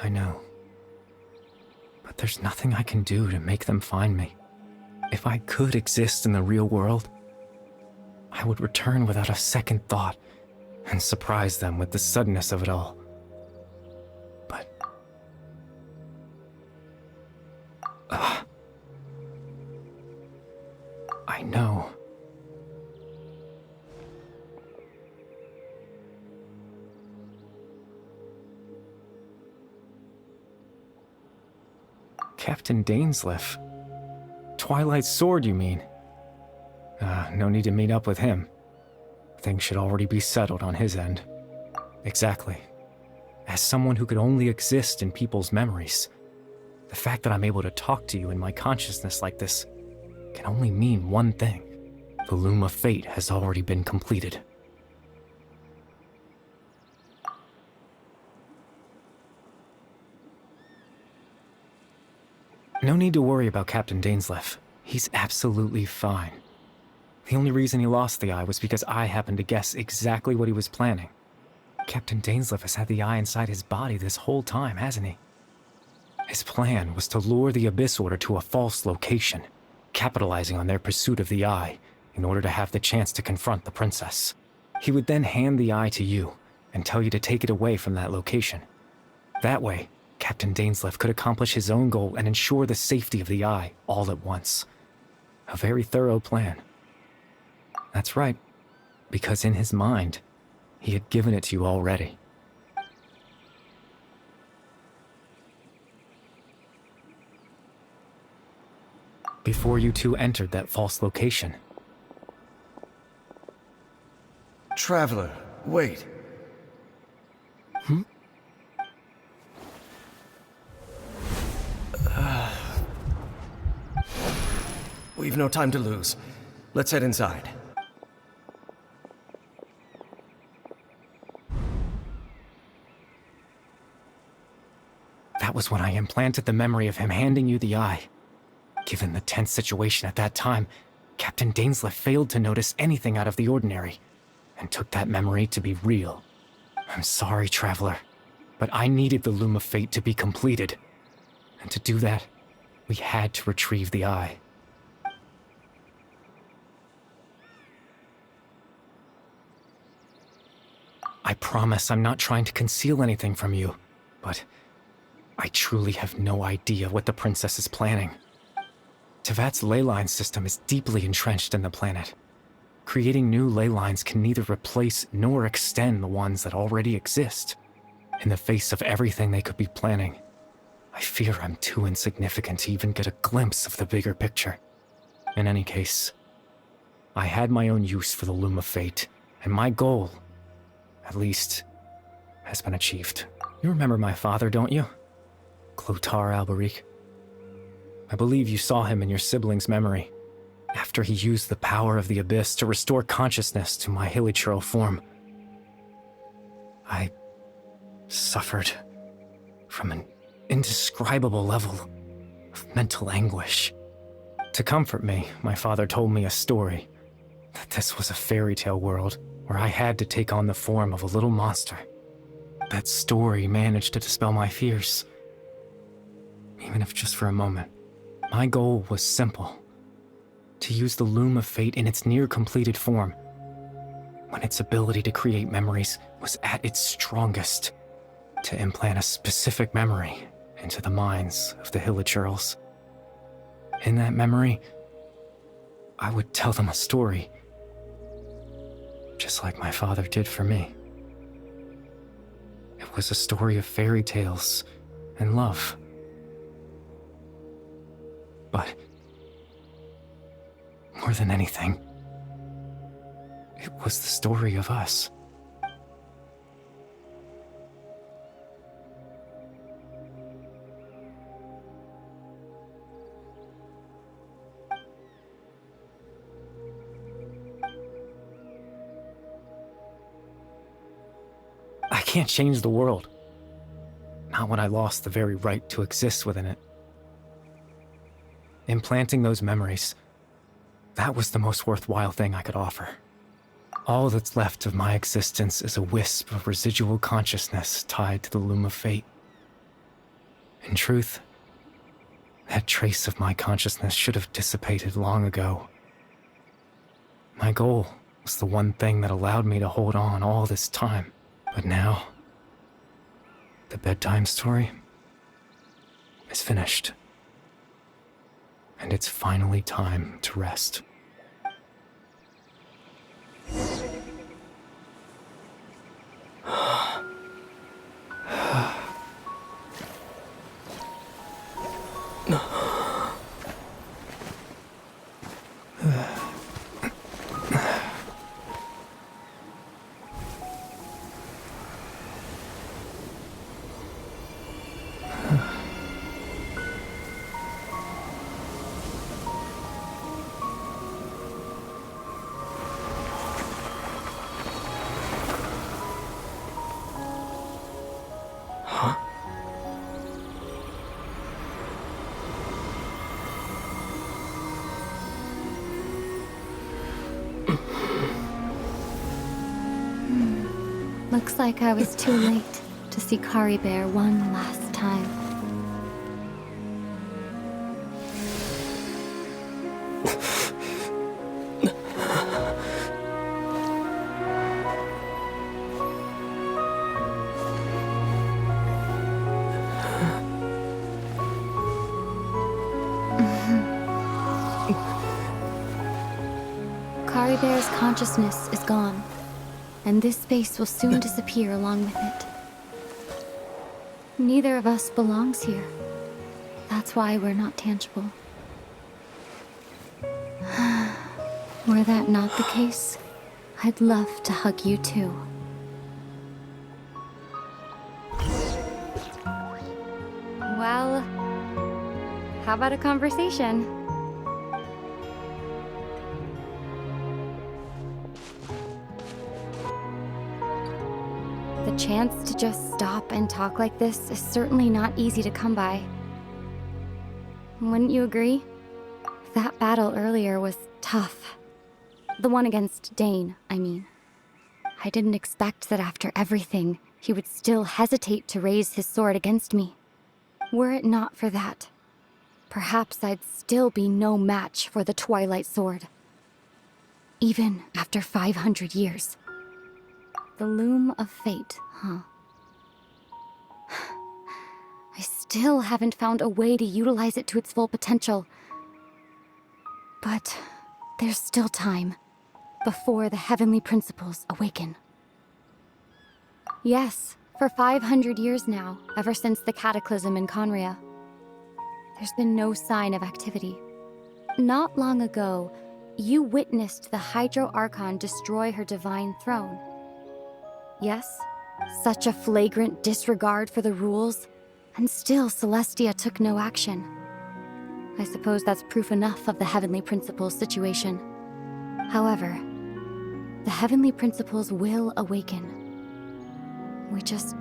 I know. But there's nothing I can do to make them find me. If I could exist in the real world, I would return without a second thought and surprise them with the suddenness of it all. But... I know. Captain Dainsleif. Twilight Sword, you mean? No need to meet up with him. Things should already be settled on his end. Exactly. As someone who could only exist in people's memories, the fact that I'm able to talk to you in my consciousness like this can only mean one thing. The loom of fate has already been completed. No need to worry about Captain Dainsleif. He's absolutely fine. The only reason he lost the eye was because I happened to guess exactly what he was planning. Captain Dainsleif has had the eye inside his body this whole time, hasn't he? His plan was to lure the Abyss Order to a false location, capitalizing on their pursuit of the eye in order to have the chance to confront the princess. He would then hand the eye to you and tell you to take it away from that location. That way, Captain Dainsleif could accomplish his own goal and ensure the safety of the eye all at once. A very thorough plan. That's right, because in his mind, he had given it to you already. Before you two entered that false location. Traveler, wait. We've no time to lose. Let's head inside. That was when I implanted the memory of him handing you the eye. Given the tense situation at that time, Captain Dainsleif failed to notice anything out of the ordinary, and took that memory to be real. I'm sorry, Traveler, but I needed the Loom of Fate to be completed. And to do that, we had to retrieve the eye. I promise I'm not trying to conceal anything from you, but I truly have no idea what the princess is planning. Tevat's ley line system is deeply entrenched in the planet. Creating new ley lines can neither replace nor extend the ones that already exist. In the face of everything they could be planning, I fear I'm too insignificant to even get a glimpse of the bigger picture. In any case, I had my own use for the Loom of Fate, and my goal, at least, has been achieved. You remember my father, don't you? Clotar Alberic. I believe you saw him in your sibling's memory, after he used the power of the Abyss to restore consciousness to my hilichurl form. I suffered from an indescribable level of mental anguish. To comfort me, my father told me a story, that this was a fairy tale world where I had to take on the form of a little monster. That story managed to dispel my fears, even if just for a moment. My goal was simple: to use the Loom of Fate in its near-completed form, when its ability to create memories was at its strongest, to implant a specific memory into the minds of the hilichurls. In that memory, I would tell them a story, just like my father did for me. It was a story of fairy tales and love. But more than anything, it was the story of us. I can't change the world. Not when I lost the very right to exist within it. Implanting those memories, that was the most worthwhile thing I could offer. All that's left of my existence is a wisp of residual consciousness tied to the Loom of Fate. In truth, that trace of my consciousness should have dissipated long ago. My goal was the one thing that allowed me to hold on all this time. But now, the bedtime story is finished. And it's finally time to rest. Looks like I was too late to see Kari Bear one last time. Kari Bear's consciousness is gone, and this space will soon disappear along with it. Neither of us belongs here. That's why we're not tangible. Were that not the case, I'd love to hug you too. Well, how about a conversation? The chance to just stop and talk like this is certainly not easy to come by. Wouldn't you agree? That battle earlier was tough. The one against Dane, I mean. I didn't expect that after everything, he would still hesitate to raise his sword against me. Were it not for that, perhaps I'd still be no match for the Twilight Sword. Even after 500 years. The loom of fate, huh? I still haven't found a way to utilize it to its full potential. But there's still time, before the heavenly principles awaken. Yes, for 500 years now, ever since the cataclysm in Conria, there's been no sign of activity. Not long ago, you witnessed the Hydro Archon destroy her divine throne. Yes, such a flagrant disregard for the rules, and still Celestia took no action. I suppose that's proof enough of the Heavenly Principles situation. However, the Heavenly Principles will awaken. We just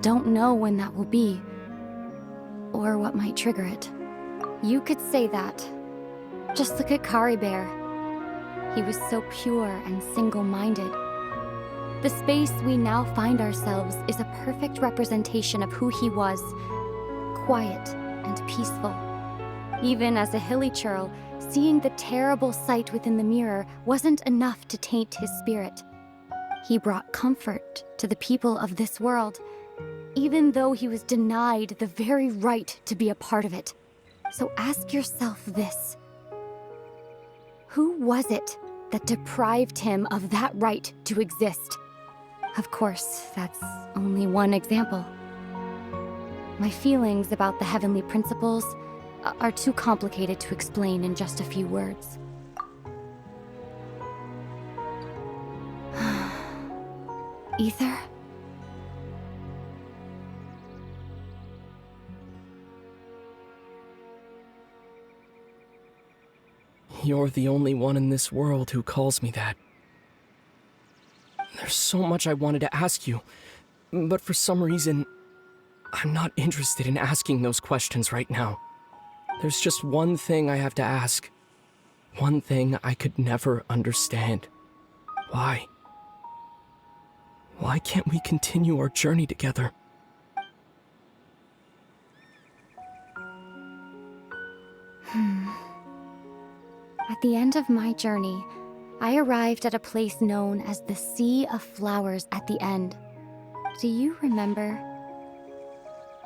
don't know when that will be, or what might trigger it. You could say that. Just look at Kari Bear. He was so pure and single-minded. The space we now find ourselves is a perfect representation of who he was. Quiet and peaceful. Even as a hilly churl, seeing the terrible sight within the mirror wasn't enough to taint his spirit. He brought comfort to the people of this world, even though he was denied the very right to be a part of it. So ask yourself this. Who was it that deprived him of that right to exist? Of course, that's only one example. My feelings about the Heavenly Principles are too complicated to explain in just a few words. Ether? You're the only one in this world who calls me that. There's so much I wanted to ask you, but for some reason, I'm not interested in asking those questions right now. There's just one thing I have to ask. One thing I could never understand. Why? Why can't we continue our journey together? At the end of my journey, I arrived at a place known as the Sea of Flowers at the end. Do you remember?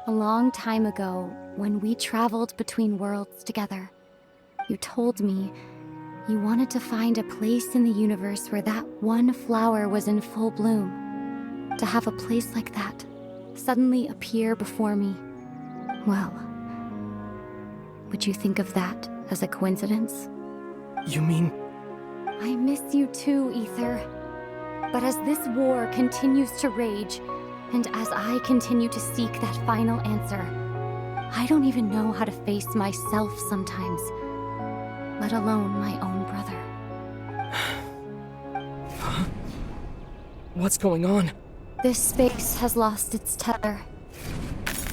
A long time ago, when we traveled between worlds together, you told me you wanted to find a place in the universe where that one flower was in full bloom. To have a place like that suddenly appear before me. Well, would you think of that as a coincidence? You mean... I miss you too, Ether. But as this war continues to rage, and as I continue to seek that final answer, I don't even know how to face myself sometimes, let alone my own brother. What's going on? This space has lost its tether.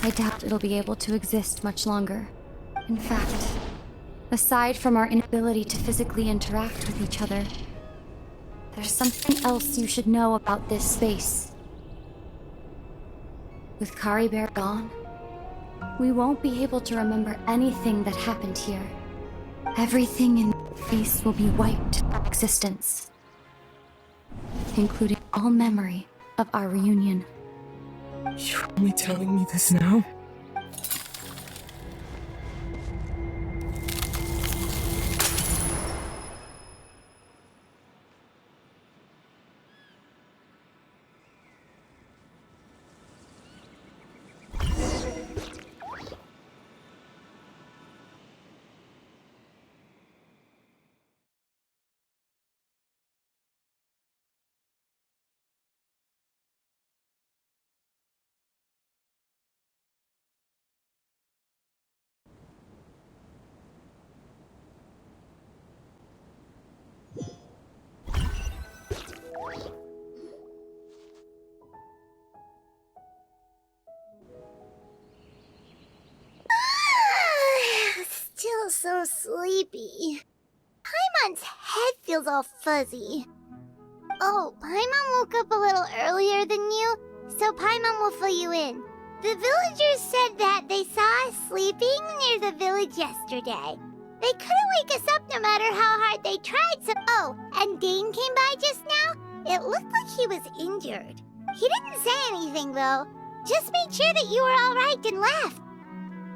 I doubt it'll be able to exist much longer. In fact, aside from our inability to physically interact with each other, there's something else you should know about this space. With Kari Bear gone, we won't be able to remember anything that happened here. Everything in the space will be wiped from existence, including all memory of our reunion. You're only telling me this now? Still so sleepy. Paimon's head feels all fuzzy. Oh, Paimon woke up a little earlier than you, so Paimon will fill you in. The villagers said that they saw us sleeping near the village yesterday. They couldn't wake us up no matter how hard they tried, so— Oh, and Dane came by just now. It looked like he was injured. He didn't say anything, though. Just made sure that you were all right and left.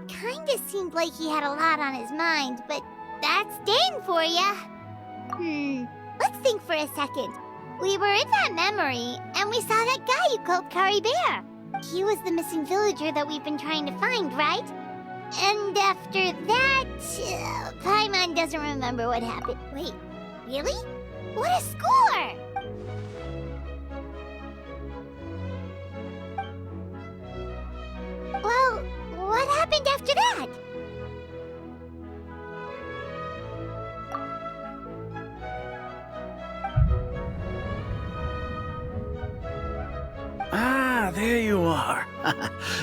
Kinda seemed like he had a lot on his mind, but that's Dane for ya. Let's think for a second. We were in that memory, and we saw that guy you called Kari Bear. He was the missing villager that we've been trying to find, right? And after that, Paimon doesn't remember what happened. Wait, really? What a score! Well, what happened after that? Ah, there you are.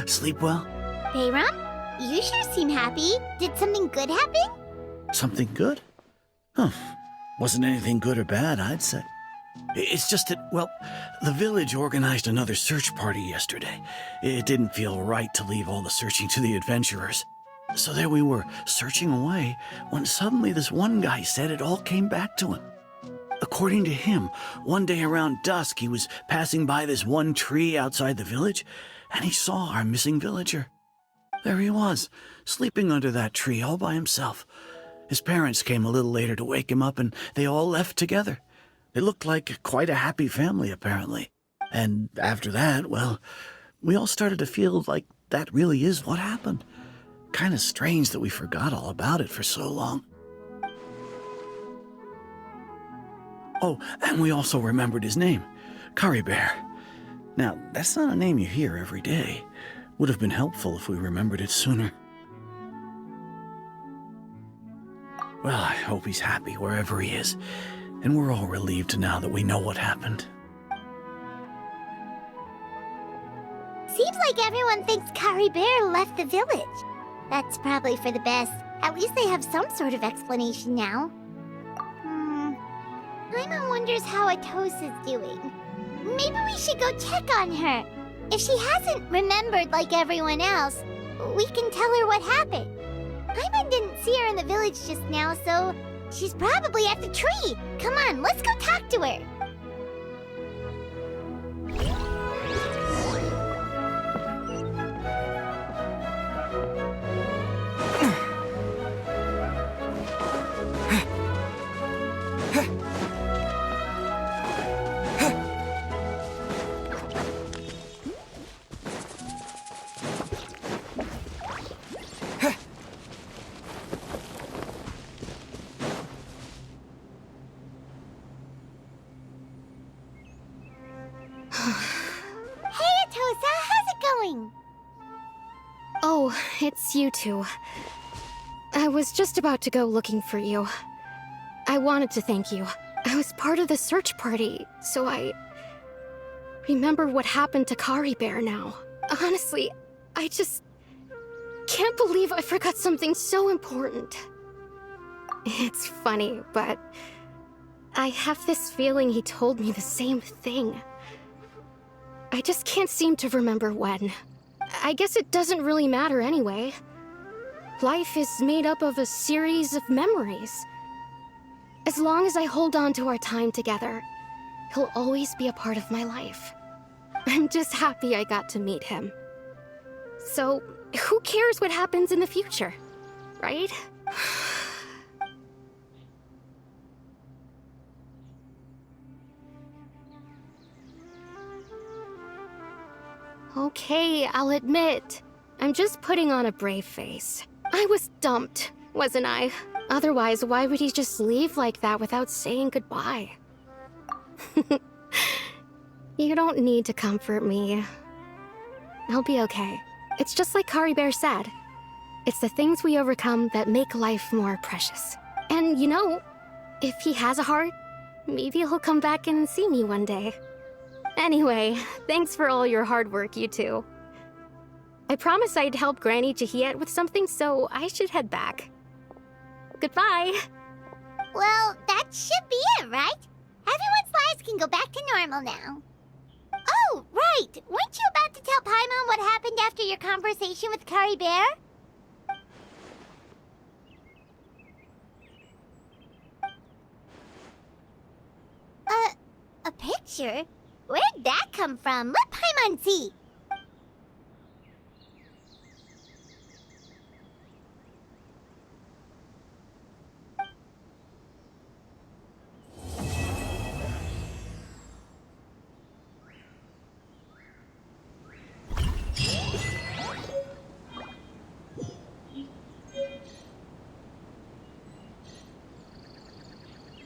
Sleep well? Bayram, you sure seem happy. Did something good happen? Something good? Huh. Wasn't anything good or bad, I'd say. It's just that, well, the village organized another search party yesterday. It didn't feel right to leave all the searching to the adventurers. So there we were, searching away, when suddenly this one guy said it all came back to him. According to him, one day around dusk, he was passing by this one tree outside the village, and he saw our missing villager. There he was, sleeping under that tree all by himself. His parents came a little later to wake him up, and they all left together. They looked like quite a happy family, apparently. And after that, well, we all started to feel like that really is what happened. Kind of strange that we forgot all about it for so long. Oh, and we also remembered his name, Kari Bear. Now, that's not a name you hear every day. Would have been helpful if we remembered it sooner. Well, I hope he's happy wherever he is, and we're all relieved now that we know what happened. Seems like everyone thinks Kari Bear left the village. That's probably for the best. At least they have some sort of explanation now. Paimon wonders how Atosa's doing. Maybe we should go check on her. If she hasn't remembered like everyone else, we can tell her what happened. Paimon didn't see her in the village just now, so she's probably at the tree. Come on, let's go talk to her. Oh, it's you two. I was just about to go looking for you. I wanted to thank you. I was part of the search party, so I remember what happened to Kari Bear now. Honestly, I just can't believe I forgot something so important. It's funny, but I have this feeling he told me the same thing. I just can't seem to remember when. I guess it doesn't really matter anyway. Life is made up of a series of memories. As long as I hold on to our time together, he'll always be a part of my life. I'm just happy I got to meet him. So, who cares what happens in the future, right? Okay, I'll admit. I'm just putting on a brave face. I was dumped, wasn't I? Otherwise, why would he just leave like that without saying goodbye? You don't need to comfort me. I'll be okay. It's just like Kari Bear said. It's the things we overcome that make life more precious. And you know, if he has a heart, maybe he'll come back and see me one day. Anyway, thanks for all your hard work, you two. I promised I'd help Granny Jahiet with something, so I should head back. Goodbye! Well, that that should be it, right? Everyone's lives can go back to normal now. Oh, right! Weren't you about to tell Paimon what happened after your conversation with Kari Bear? A picture? Where'd that come from? Let Paimon see.